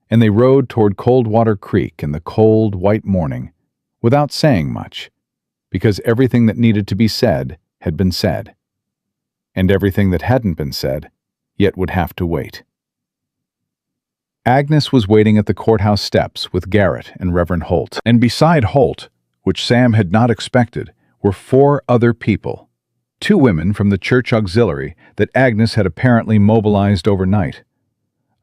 and they rode toward Coldwater Creek in the cold, white morning, without saying much, because everything that needed to be said had been said, and everything that hadn't been said yet would have to wait. Agnes was waiting at the courthouse steps with Garrett and Reverend Holt, and beside Holt, which Sam had not expected, were 4 other people. 2 women from the church auxiliary that Agnes had apparently mobilized overnight.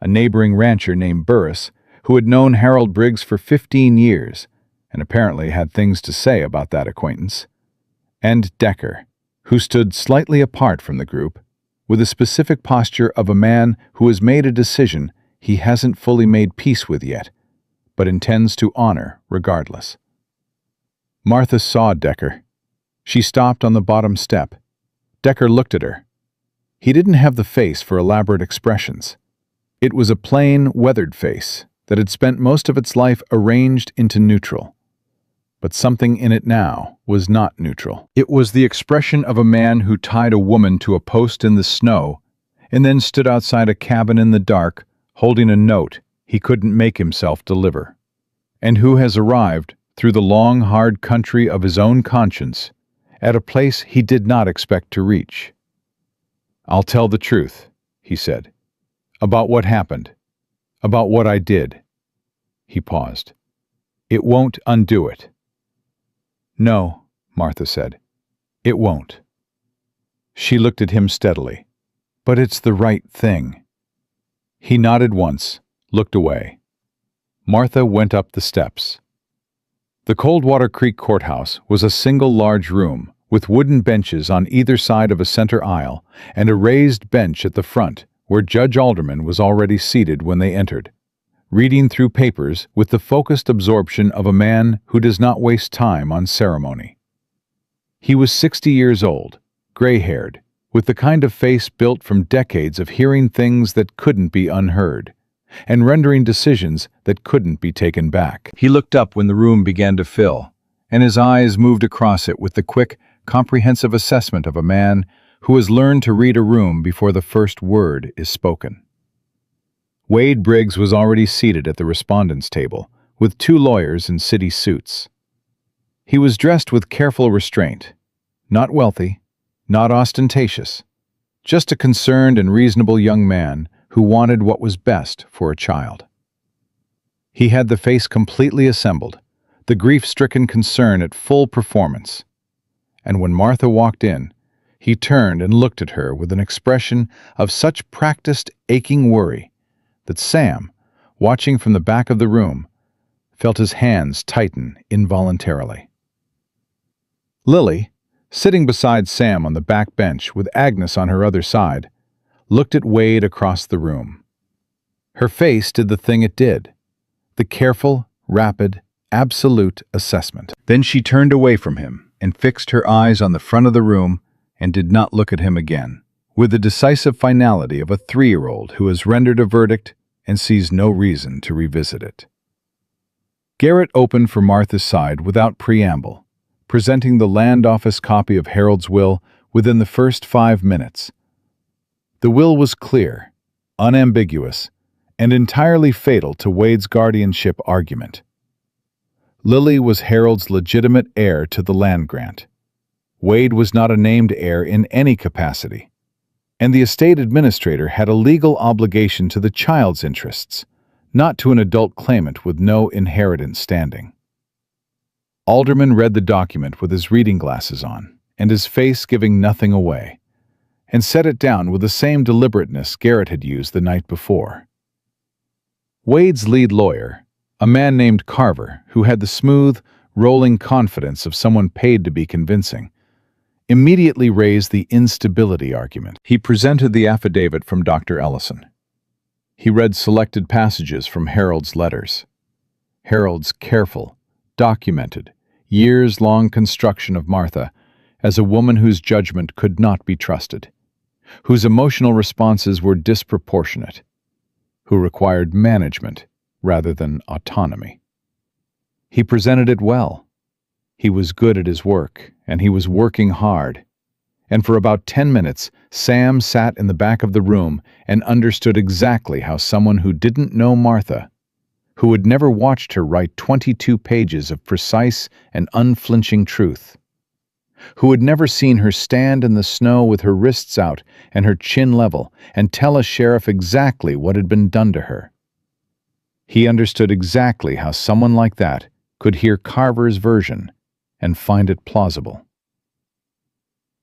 A neighboring rancher named Burris, who had known Harold Briggs for 15 years, and apparently had things to say about that acquaintance. And Decker, who stood slightly apart from the group, with a specific posture of a man who has made a decision he hasn't fully made peace with yet, but intends to honor regardless. Martha saw Decker. She stopped on the bottom step. Decker looked at her. He didn't have the face for elaborate expressions. It was a plain, weathered face that had spent most of its life arranged into neutral. But something in it now was not neutral. It was the expression of a man who tied a woman to a post in the snow and then stood outside a cabin in the dark holding a note he couldn't make himself deliver, and who has arrived through the long, hard country of his own conscience at a place he did not expect to reach. "I'll tell the truth," he said, "about what happened, about what I did." He paused. "It won't undo it." "No," Martha said. "It won't." She looked at him steadily. "But it's the right thing." He nodded once, looked away. Martha went up the steps. The Coldwater Creek Courthouse was a single large room with wooden benches on either side of a center aisle and a raised bench at the front where Judge Alderman was already seated when they entered, reading through papers with the focused absorption of a man who does not waste time on ceremony. He was 60 years old, gray-haired, with the kind of face built from decades of hearing things that couldn't be unheard, and rendering decisions that couldn't be taken back. He looked up when the room began to fill, and his eyes moved across it with the quick, comprehensive assessment of a man who has learned to read a room before the first word is spoken. Wade Briggs was already seated at the respondents' table, with 2 lawyers in city suits. He was dressed with careful restraint, not wealthy, not ostentatious, just a concerned and reasonable young man who wanted what was best for a child. He had the face completely assembled, the grief-stricken concern at full performance. And when Martha walked in, he turned and looked at her with an expression of such practiced, aching worry that Sam, watching from the back of the room, felt his hands tighten involuntarily. Lily, sitting beside Sam on the back bench with Agnes on her other side, looked at Wade across the room. Her face did the thing it did, the careful, rapid, absolute assessment. Then she turned away from him and fixed her eyes on the front of the room and did not look at him again, with the decisive finality of a 3-year-old who has rendered a verdict and sees no reason to revisit it. Garrett opened for Martha's side without preamble, presenting the land office copy of Harold's will within the first 5 minutes. The will was clear, unambiguous, and entirely fatal to Wade's guardianship argument. Lily was Harold's legitimate heir to the land grant. Wade was not a named heir in any capacity, and the estate administrator had a legal obligation to the child's interests, not to an adult claimant with no inheritance standing. Alderman read the document with his reading glasses on, and his face giving nothing away, and set it down with the same deliberateness Garrett had used the night before. Wade's lead lawyer, a man named Carver, who had the smooth, rolling confidence of someone paid to be convincing, immediately raised the instability argument. He presented the affidavit from Dr. Ellison. He read selected passages from Harold's letters. Harold's careful, documented, years-long construction of Martha as a woman whose judgment could not be trusted, whose emotional responses were disproportionate, who required management rather than autonomy. He presented it well. He was good at his work, and he was working hard. And for about 10 minutes, Sam sat in the back of the room and understood exactly how someone who didn't know Martha, who had never watched her write 22 pages of precise and unflinching truth, who had never seen her stand in the snow with her wrists out and her chin level and tell a sheriff exactly what had been done to her. He understood exactly how someone like that could hear Carver's version and find it plausible.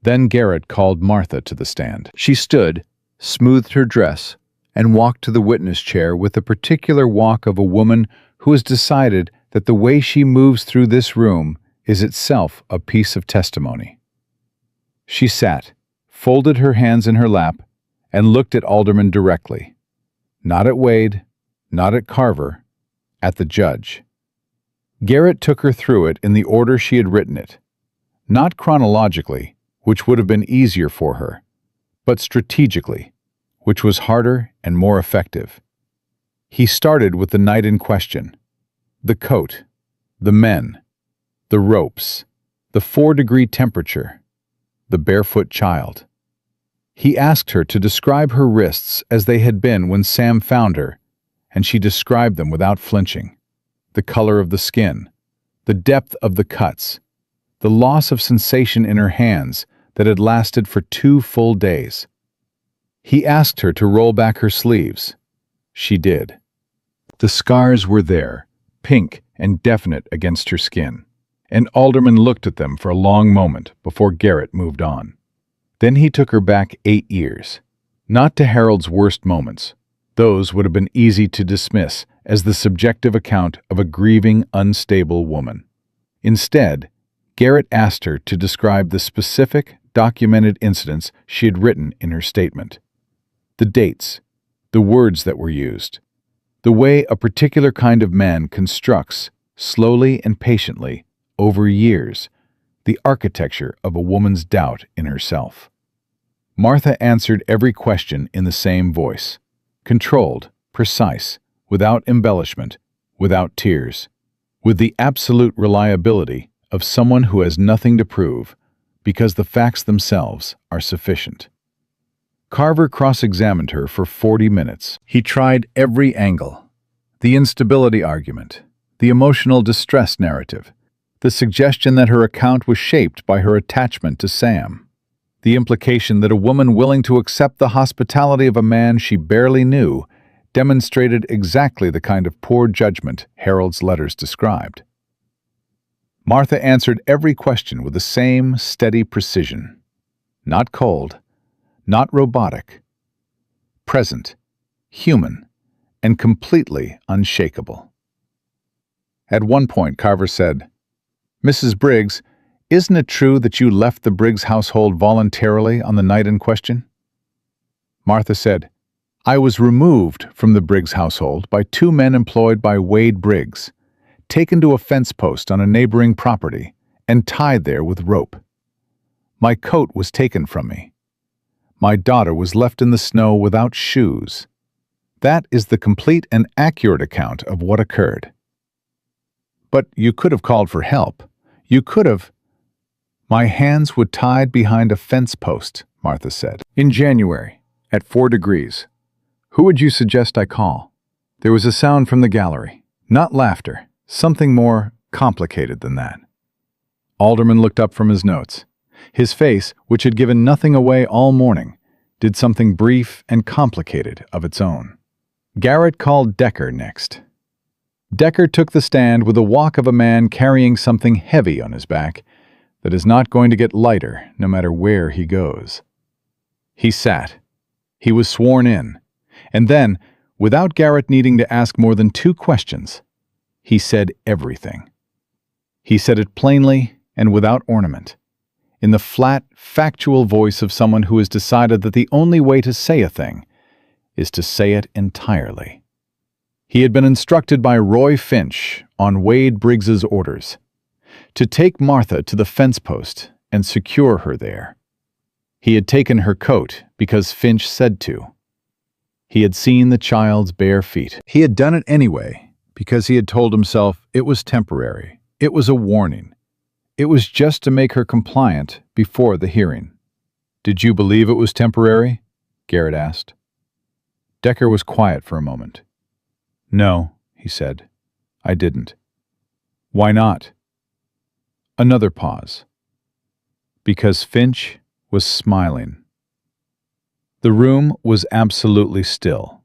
Then Garrett called Martha to the stand. She stood, smoothed her dress, and walked to the witness chair with the particular walk of a woman who has decided that the way she moves through this room is itself a piece of testimony. She sat, folded her hands in her lap, and looked at Alderman directly. Not at Wade, not at Carver, at the judge. Garrett took her through it in the order she had written it, not chronologically, which would have been easier for her, but strategically, which was harder and more effective. He started with the night in question, the coat, the men, the ropes, the 4-degree temperature, the barefoot child. He asked her to describe her wrists as they had been when Sam found her, and she described them without flinching. The color of the skin, the depth of the cuts, the loss of sensation in her hands that had lasted for 2 full days. He asked her to roll back her sleeves. She did. The scars were there, pink and definite against her skin, and Alderman looked at them for a long moment before Garrett moved on. Then he took her back 8 years, not to Harold's worst moments. Those would have been easy to dismiss as the subjective account of a grieving, unstable woman. Instead, Garrett asked her to describe the specific, documented incidents she had written in her statement. The dates, the words that were used, the way a particular kind of man constructs, slowly and patiently, over years, the architecture of a woman's doubt in herself. Martha answered every question in the same voice, controlled, precise, without embellishment, without tears, with the absolute reliability of someone who has nothing to prove, because the facts themselves are sufficient. Carver cross-examined her for 40 minutes. He tried every angle. The instability argument, the emotional distress narrative, the suggestion that her account was shaped by her attachment to Sam, the implication that a woman willing to accept the hospitality of a man she barely knew demonstrated exactly the kind of poor judgment Harold's letters described. Martha answered every question with the same steady precision. Not cold, not robotic. Present, human, and completely unshakable. At one point, Carver said, "Mrs. Briggs, isn't it true that you left the Briggs household voluntarily on the night in question?" Martha said, "I was removed from the Briggs household by two men employed by Wade Briggs, taken to a fence post on a neighboring property, and tied there with rope. My coat was taken from me. My daughter was left in the snow without shoes. That is the complete and accurate account of what occurred." "But you could have called for help. You could have—" "My hands were tied behind a fence post," Martha said. "In January, at 4 degrees. Who would you suggest I call?" There was a sound from the gallery. Not laughter, something more complicated than that. Alderman looked up from his notes. His face, which had given nothing away all morning, did something brief and complicated of its own. Garrett called Decker next. Decker took the stand with the walk of a man carrying something heavy on his back that is not going to get lighter no matter where he goes. He sat. He was sworn in. And then, without Garrett needing to ask more than 2 questions, he said everything. He said it plainly and without ornament, in the flat, factual voice of someone who has decided that the only way to say a thing is to say it entirely. He had been instructed by Roy Finch, on Wade Briggs's orders, to take Martha to the fence post and secure her there. He had taken her coat because Finch said to. He had seen the child's bare feet. He had done it anyway because he had told himself it was temporary. It was a warning. It was just to make her compliant before the hearing. "Did you believe it was temporary?" Garrett asked. Decker was quiet for a moment. "No," he said, "I didn't." "Why not?" Another pause. Because Finch was smiling. The room was absolutely still.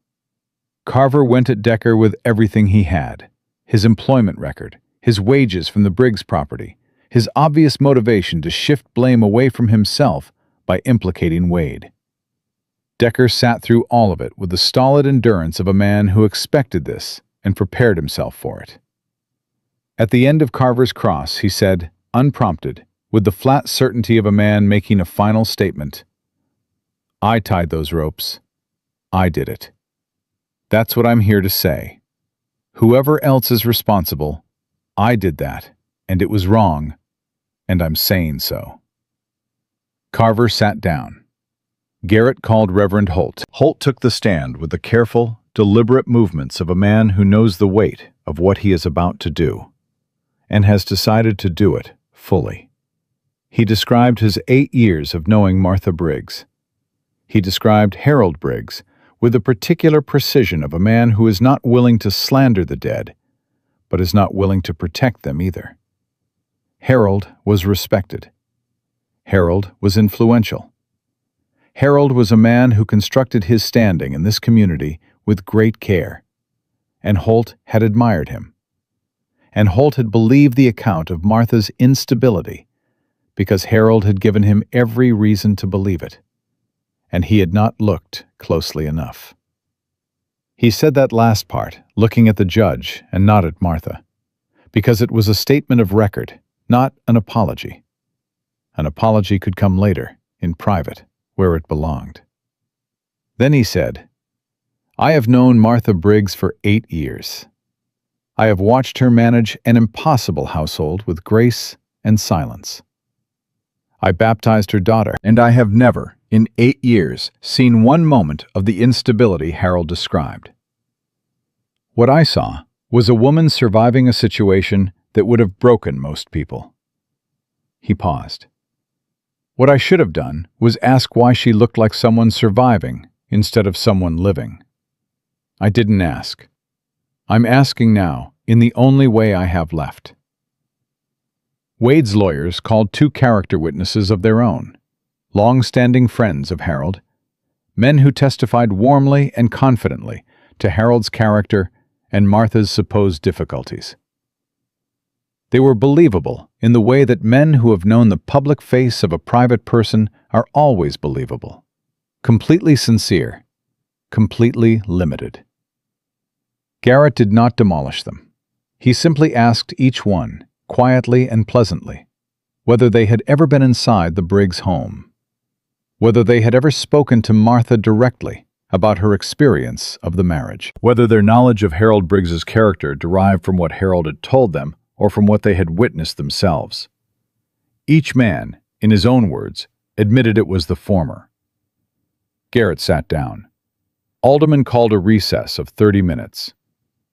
Carver went at Decker with everything he had: his employment record, his wages from the Briggs property, his obvious motivation to shift blame away from himself by implicating Wade. Decker sat through all of it with the stolid endurance of a man who expected this and prepared himself for it. At the end of Carver's cross, he said, unprompted, with the flat certainty of a man making a final statement, "I tied those ropes. I did it. That's what I'm here to say. Whoever else is responsible, I did that, and it was wrong, and I'm saying so." Carver sat down. Garrett called Reverend Holt. Holt took the stand with the careful, deliberate movements of a man who knows the weight of what he is about to do, and has decided to do it fully. He described his 8 years of knowing Martha Briggs. He described Harold Briggs with the particular precision of a man who is not willing to slander the dead, but is not willing to protect them either. Harold was respected. Harold was influential. Harold was a man who constructed his standing in this community with great care, and Holt had admired him. And Holt had believed the account of Martha's instability because Harold had given him every reason to believe it, and he had not looked closely enough. He said that last part, looking at the judge and not at Martha, because it was a statement of record, not an apology. An apology could come later, in private, where it belonged. Then he said, "I have known Martha Briggs for 8 years. I have watched her manage an impossible household with grace and silence. I baptized her daughter, and I have never, in 8 years, seen one moment of the instability Harold described. What I saw was a woman surviving a situation that would have broken most people." He paused. "What I should have done was ask why she looked like someone surviving instead of someone living. I didn't ask. I'm asking now, in the only way I have left." Wade's lawyers called 2 character witnesses of their own, long-standing friends of Harold, men who testified warmly and confidently to Harold's character and Martha's supposed difficulties. They were believable in the way that men who have known the public face of a private person are always believable, completely sincere, completely limited. Garrett did not demolish them. He simply asked each one, quietly and pleasantly, whether they had ever been inside the Briggs home, whether they had ever spoken to Martha directly about her experience of the marriage, whether their knowledge of Harold Briggs's character derived from what Harold had told them or from what they had witnessed themselves. Each man, in his own words, admitted it was the former. Garrett sat down. Alderman called a recess of 30 minutes.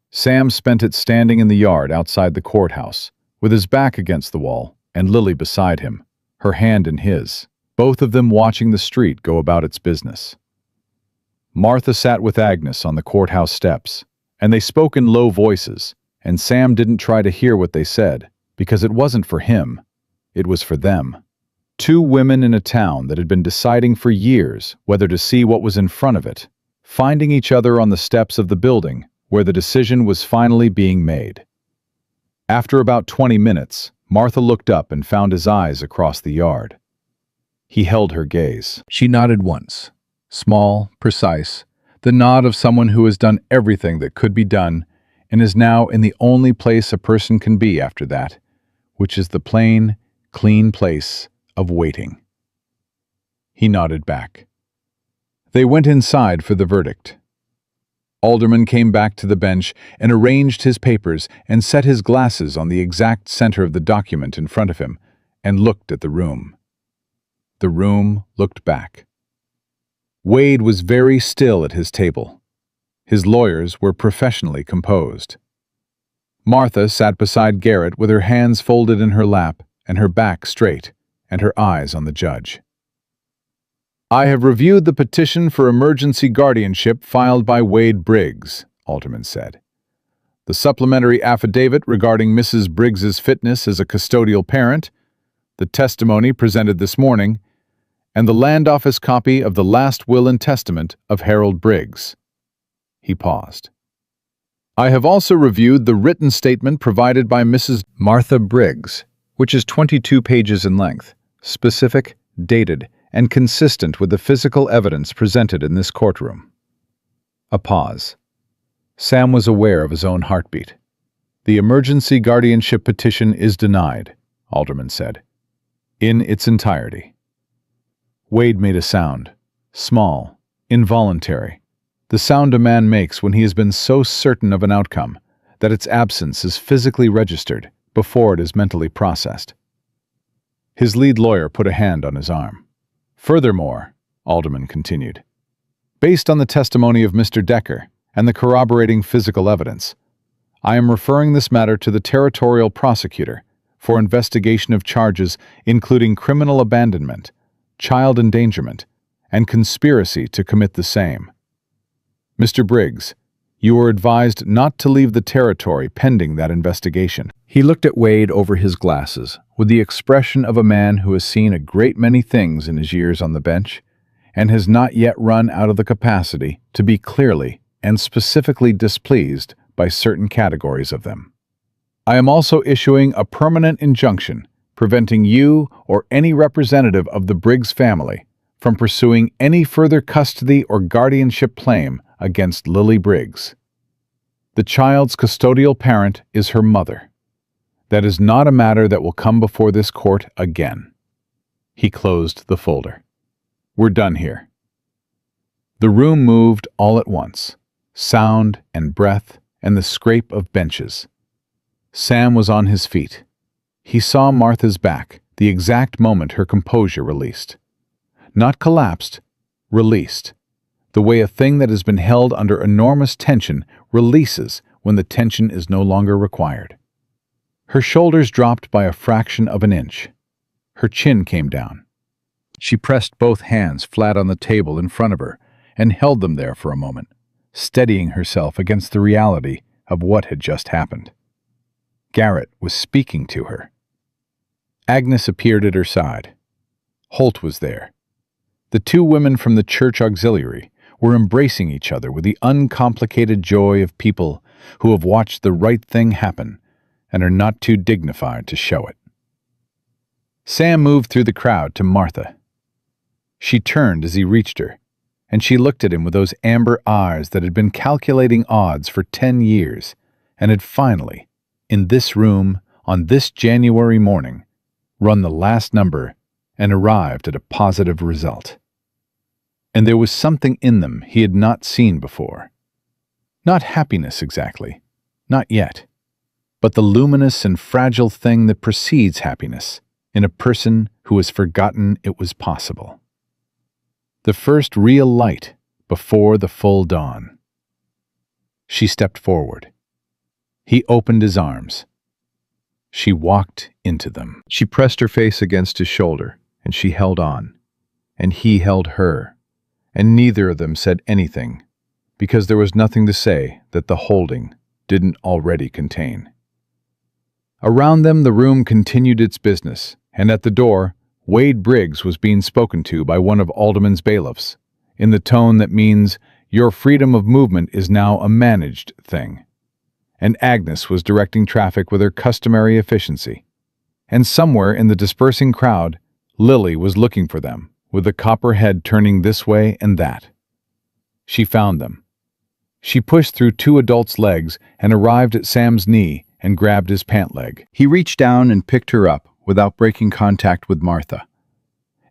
Sam spent it standing in the yard outside the courthouse, with his back against the wall and Lily beside him, her hand in his, both of them watching the street go about its business. Martha sat with Agnes on the courthouse steps, and they spoke in low voices, and Sam didn't try to hear what they said, because it wasn't for him, it was for them. 2 women in a town that had been deciding for years whether to see what was in front of it, finding each other on the steps of the building where the decision was finally being made. After about 20 minutes, Martha looked up and found his eyes across the yard. He held her gaze. She nodded once, small, precise, the nod of someone who has done everything that could be done and is now in the only place a person can be after that, which is the plain, clean place of waiting. He nodded back. They went inside for the verdict. Alderman came back to the bench and arranged his papers and set his glasses on the exact center of the document in front of him and looked at the room. The room looked back. Wade was very still at his table. His lawyers were professionally composed. Martha sat beside Garrett with her hands folded in her lap and her back straight and her eyes on the judge. "I have reviewed the petition for emergency guardianship filed by Wade Briggs," Alderman said. "The supplementary affidavit regarding Mrs. Briggs's fitness as a custodial parent, the testimony presented this morning, and the land office copy of the last will and testament of Harold Briggs." He paused. "I have also reviewed the written statement provided by Mrs. Martha Briggs, which is 22 pages in length, specific, dated, and consistent with the physical evidence presented in this courtroom." A pause. Sam was aware of his own heartbeat. "The emergency guardianship petition is denied," Alderman said, "in its entirety." Wade made a sound, small, involuntary, the sound a man makes when he has been so certain of an outcome that its absence is physically registered before it is mentally processed. His lead lawyer put a hand on his arm. "Furthermore," Alderman continued, "based on the testimony of Mr. Decker and the corroborating physical evidence, I am referring this matter to the territorial prosecutor for investigation of charges including criminal abandonment, child endangerment, and conspiracy to commit the same. Mr. Briggs, you were advised not to leave the territory pending that investigation." He looked at Wade over his glasses with the expression of a man who has seen a great many things in his years on the bench and has not yet run out of the capacity to be clearly and specifically displeased by certain categories of them. "I am also issuing a permanent injunction preventing you or any representative of the Briggs family from pursuing any further custody or guardianship claim against Lily Briggs. The child's custodial parent is her mother. That is not a matter that will come before this court again." He closed the folder. "We're done here." The room moved all at once, sound and breath and the scrape of benches. Sam was on his feet. He saw Martha's back the exact moment her composure released. Not collapsed, released. The way a thing that has been held under enormous tension releases when the tension is no longer required. Her shoulders dropped by a fraction of an inch. Her chin came down. She pressed both hands flat on the table in front of her and held them there for a moment, steadying herself against the reality of what had just happened. Garrett was speaking to her. Agnes appeared at her side. Holt was there. The two women from the church auxiliary were embracing each other with the uncomplicated joy of people who have watched the right thing happen and are not too dignified to show it. Sam moved through the crowd to Martha. She turned as he reached her, and she looked at him with those amber eyes that had been calculating odds for 10 years and had finally, in this room, on this January morning, run the last number and arrived at a positive result. And there was something in them he had not seen before. Not happiness exactly, not yet, but the luminous and fragile thing that precedes happiness in a person who has forgotten it was possible. The first real light before the full dawn. She stepped forward. He opened his arms. She walked into them. She pressed her face against his shoulder, and she held on, and he held her, and neither of them said anything, because there was nothing to say that the holding didn't already contain. Around them the room continued its business, and at the door, Wade Briggs was being spoken to by one of Alderman's bailiffs, in the tone that means, "Your freedom of movement is now a managed thing." And Agnes was directing traffic with her customary efficiency. And somewhere in the dispersing crowd, Lily was looking for them, with the copper head turning this way and that. She found them. She pushed through two adults' legs and arrived at Sam's knee and grabbed his pant leg. He reached down and picked her up without breaking contact with Martha.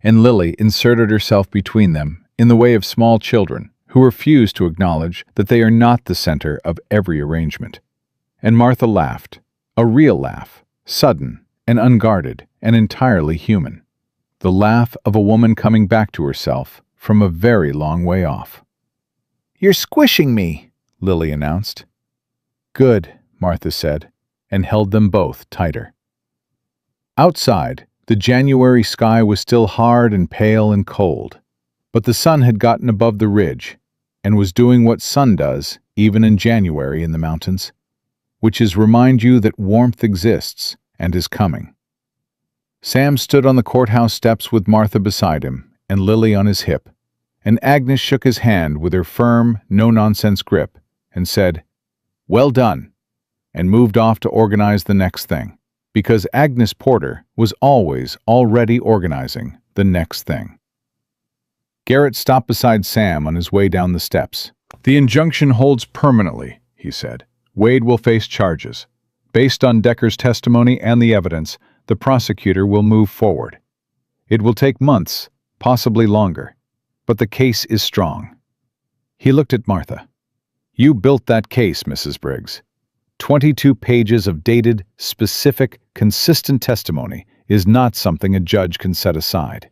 And Lily inserted herself between them in the way of small children who refuse to acknowledge that they are not the center of every arrangement. And Martha laughed, a real laugh, sudden and unguarded and entirely human. The laugh of a woman coming back to herself from a very long way off. "You're squishing me," Lily announced. "Good," Martha said, and held them both tighter. Outside, the January sky was still hard and pale and cold, but the sun had gotten above the ridge and was doing what sun does even in January in the mountains, which is remind you that warmth exists and is coming. Sam stood on the courthouse steps with Martha beside him and Lily on his hip, and Agnes shook his hand with her firm, no-nonsense grip and said, "Well done," and moved off to organize the next thing, because Agnes Porter was always already organizing the next thing. Garrett stopped beside Sam on his way down the steps. "The injunction holds permanently," he said. "Wade will face charges. Based on Decker's testimony and the evidence, the prosecutor will move forward. It will take months, possibly longer, but the case is strong." He looked at Martha. "You built that case, Mrs. Briggs. 22 pages of dated, specific, consistent testimony is not something a judge can set aside.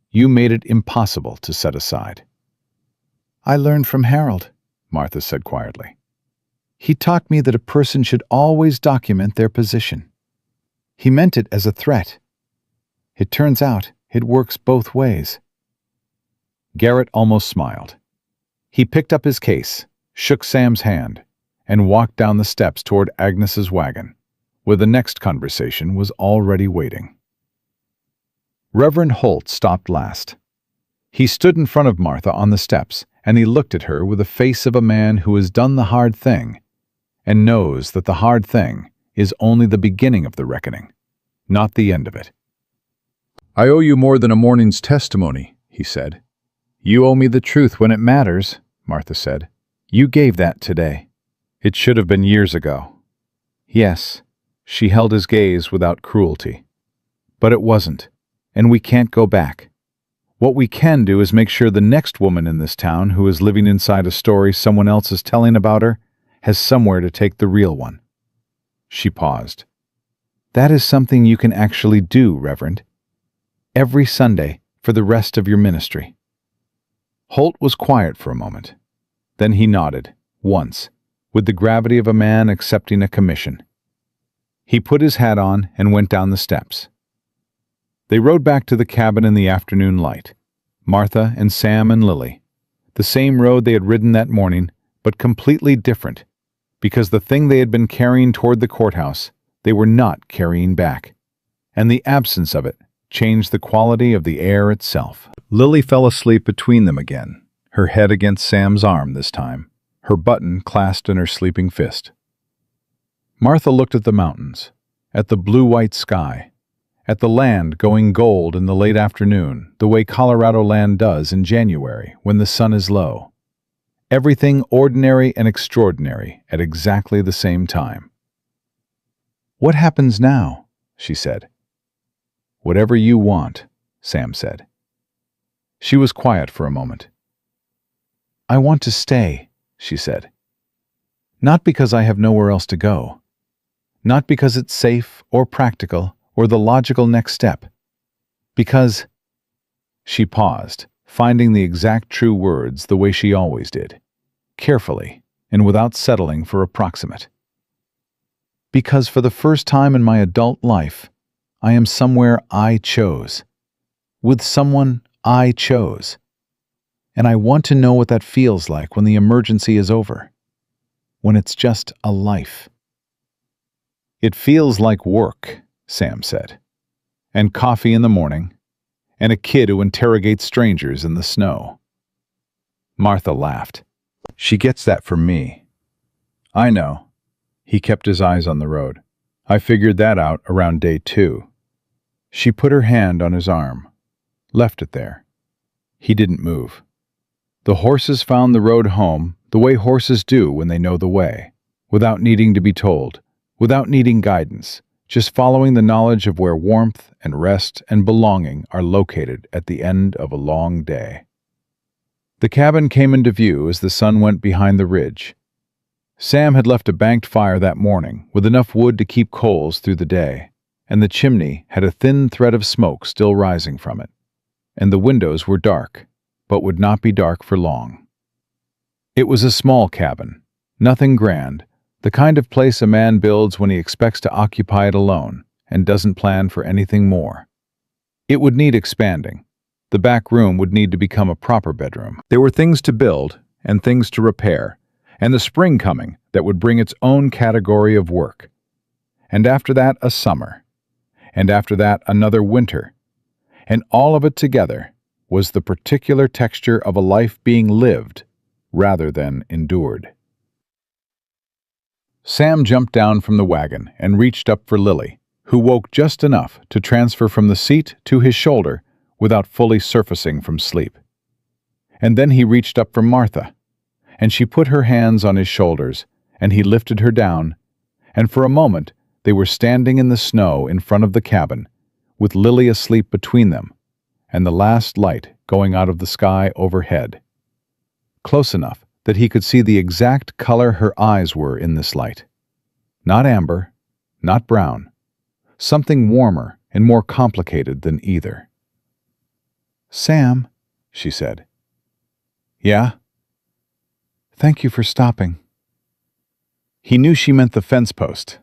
You made it impossible to set aside." "I learned from Harold," Martha said quietly. "He taught me that a person should always document their position. He meant it as a threat. It turns out it works both ways." Garrett almost smiled. He picked up his case, shook Sam's hand, and walked down the steps toward Agnes's wagon, where the next conversation was already waiting. Reverend Holt stopped last. He stood in front of Martha on the steps, and he looked at her with the face of a man who has done the hard thing and knows that the hard thing is only the beginning of the reckoning, not the end of it. "I owe you more than a morning's testimony," he said. "You owe me the truth when it matters," Martha said. "You gave that today. It should have been years ago." "Yes," she held his gaze without cruelty. "But it wasn't, and we can't go back. What we can do is make sure the next woman in this town who is living inside a story someone else is telling about her has somewhere to take the real one." She paused. "That is something you can actually do, Reverend. Every Sunday for the rest of your ministry." Holt was quiet for a moment. Then he nodded, once, with the gravity of a man accepting a commission. He put his hat on and went down the steps. They rode back to the cabin in the afternoon light. Martha and Sam and Lily. The same road they had ridden that morning, but completely different, because the thing they had been carrying toward the courthouse, they were not carrying back. And the absence of it changed the quality of the air itself. Lily fell asleep between them again, her head against Sam's arm this time, her button clasped in her sleeping fist. Martha looked at the mountains, at the blue-white sky, at the land going gold in the late afternoon, the way Colorado land does in January when the sun is low. Everything ordinary and extraordinary at exactly the same time. "What happens now?" she said. "Whatever you want," Sam said. She was quiet for a moment. "I want to stay," she said. "Not because I have nowhere else to go. Not because it's safe or practical or the logical next step. Because—" She paused, finding the exact true words the way she always did, carefully and without settling for approximate. "Because for the first time in my adult life, I am somewhere I chose, with someone I chose. And I want to know what that feels like when the emergency is over, when it's just a life." "It feels like work," Sam said, "and coffee in the morning, and a kid who interrogates strangers in the snow." Martha laughed. "She gets that from me." "I know." He kept his eyes on the road. "I figured that out around day 2. She put her hand on his arm, left it there. He didn't move. The horses found the road home the way horses do when they know the way, without needing to be told, without needing guidance, just following the knowledge of where warmth and rest and belonging are located at the end of a long day. The cabin came into view as the sun went behind the ridge. Sam had left a banked fire that morning with enough wood to keep coals through the day, and the chimney had a thin thread of smoke still rising from it, and the windows were dark, but would not be dark for long. It was a small cabin, nothing grand, the kind of place a man builds when he expects to occupy it alone and doesn't plan for anything more. It would need expanding. The back room would need to become a proper bedroom. There were things to build and things to repair, and the spring coming that would bring its own category of work. And after that, a summer. And after that, another winter. And all of it together was the particular texture of a life being lived rather than endured. Sam jumped down from the wagon and reached up for Lily, who woke just enough to transfer from the seat to his shoulder without fully surfacing from sleep. And then he reached up for Martha, and she put her hands on his shoulders, and he lifted her down, and for a moment they were standing in the snow in front of the cabin, with Lily asleep between them, and the last light going out of the sky overhead. Close enough that he could see the exact color her eyes were in this light. Not amber, not brown, something warmer and more complicated than either. "Sam," she said. "Yeah?" "Thank you for stopping." He knew she meant the fence post,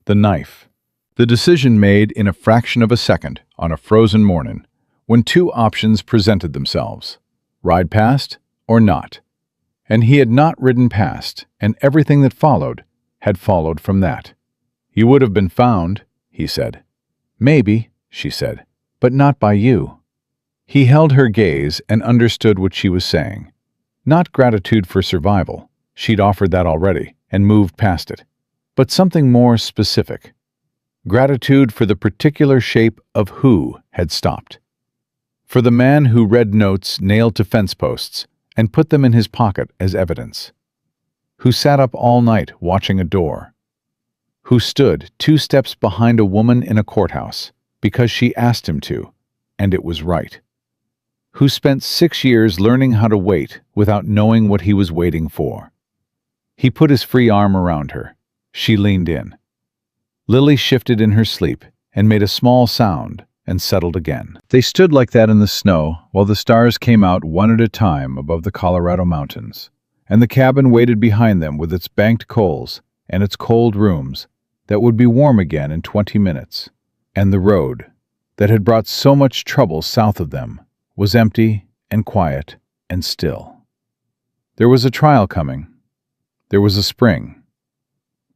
the knife, the decision made in a fraction of a second on a frozen morning when two options presented themselves, ride past or not. And he had not ridden past, and everything that followed had followed from that. "You would have been found," he said. "Maybe," she said, "but not by you." He held her gaze and understood what she was saying. Not gratitude for survival, she'd offered that already and moved past it, but something more specific. Gratitude for the particular shape of who had stopped. For the man who read notes nailed to fence posts and put them in his pocket as evidence. Who sat up all night watching a door. Who stood 2 steps behind a woman in a courthouse because she asked him to, and it was right. who spent 6 years learning how to wait without knowing what he was waiting for. He put his free arm around her. She leaned in. Lily shifted in her sleep and made a small sound and settled again. They stood like that in the snow while the stars came out one at a time above the Colorado mountains, and the cabin waited behind them with its banked coals and its cold rooms that would be warm again in 20 minutes. And the road, that had brought so much trouble south of them, was empty and quiet and still. There was a trial coming. There was a spring.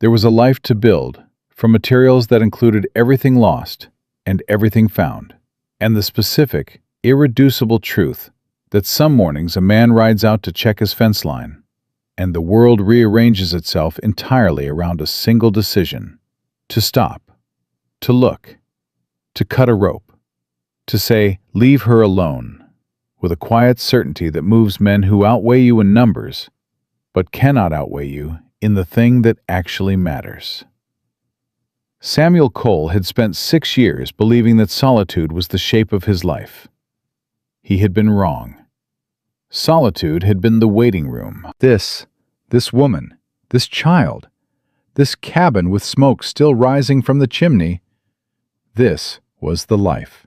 There was a life to build from materials that included everything lost and everything found, and the specific, irreducible truth that some mornings a man rides out to check his fence line, and the world rearranges itself entirely around a single decision: to stop, to look, to cut a rope, to say, "Leave her alone," with a quiet certainty that moves men who outweigh you in numbers, but cannot outweigh you in the thing that actually matters. Samuel Cole had spent 6 years believing that solitude was the shape of his life. He had been wrong. Solitude had been the waiting room. This woman, this child, this cabin with smoke still rising from the chimney, this was the life.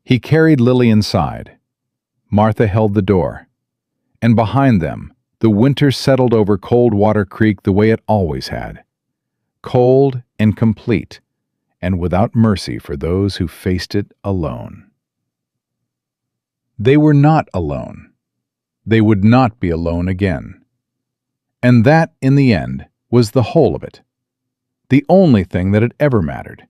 He carried Lily inside. Martha held the door. And behind them, the winter settled over Coldwater Creek the way it always had. Cold and complete, and without mercy for those who faced it alone. They were not alone. They would not be alone again. And that, in the end, was the whole of it. The only thing that had ever mattered.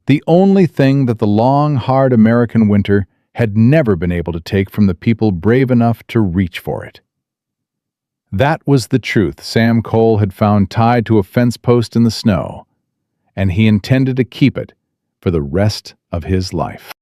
The only thing that the long, hard American winter had never been able to take from the people brave enough to reach for it. That was the truth Sam Cole had found tied to a fence post in the snow, and he intended to keep it for the rest of his life.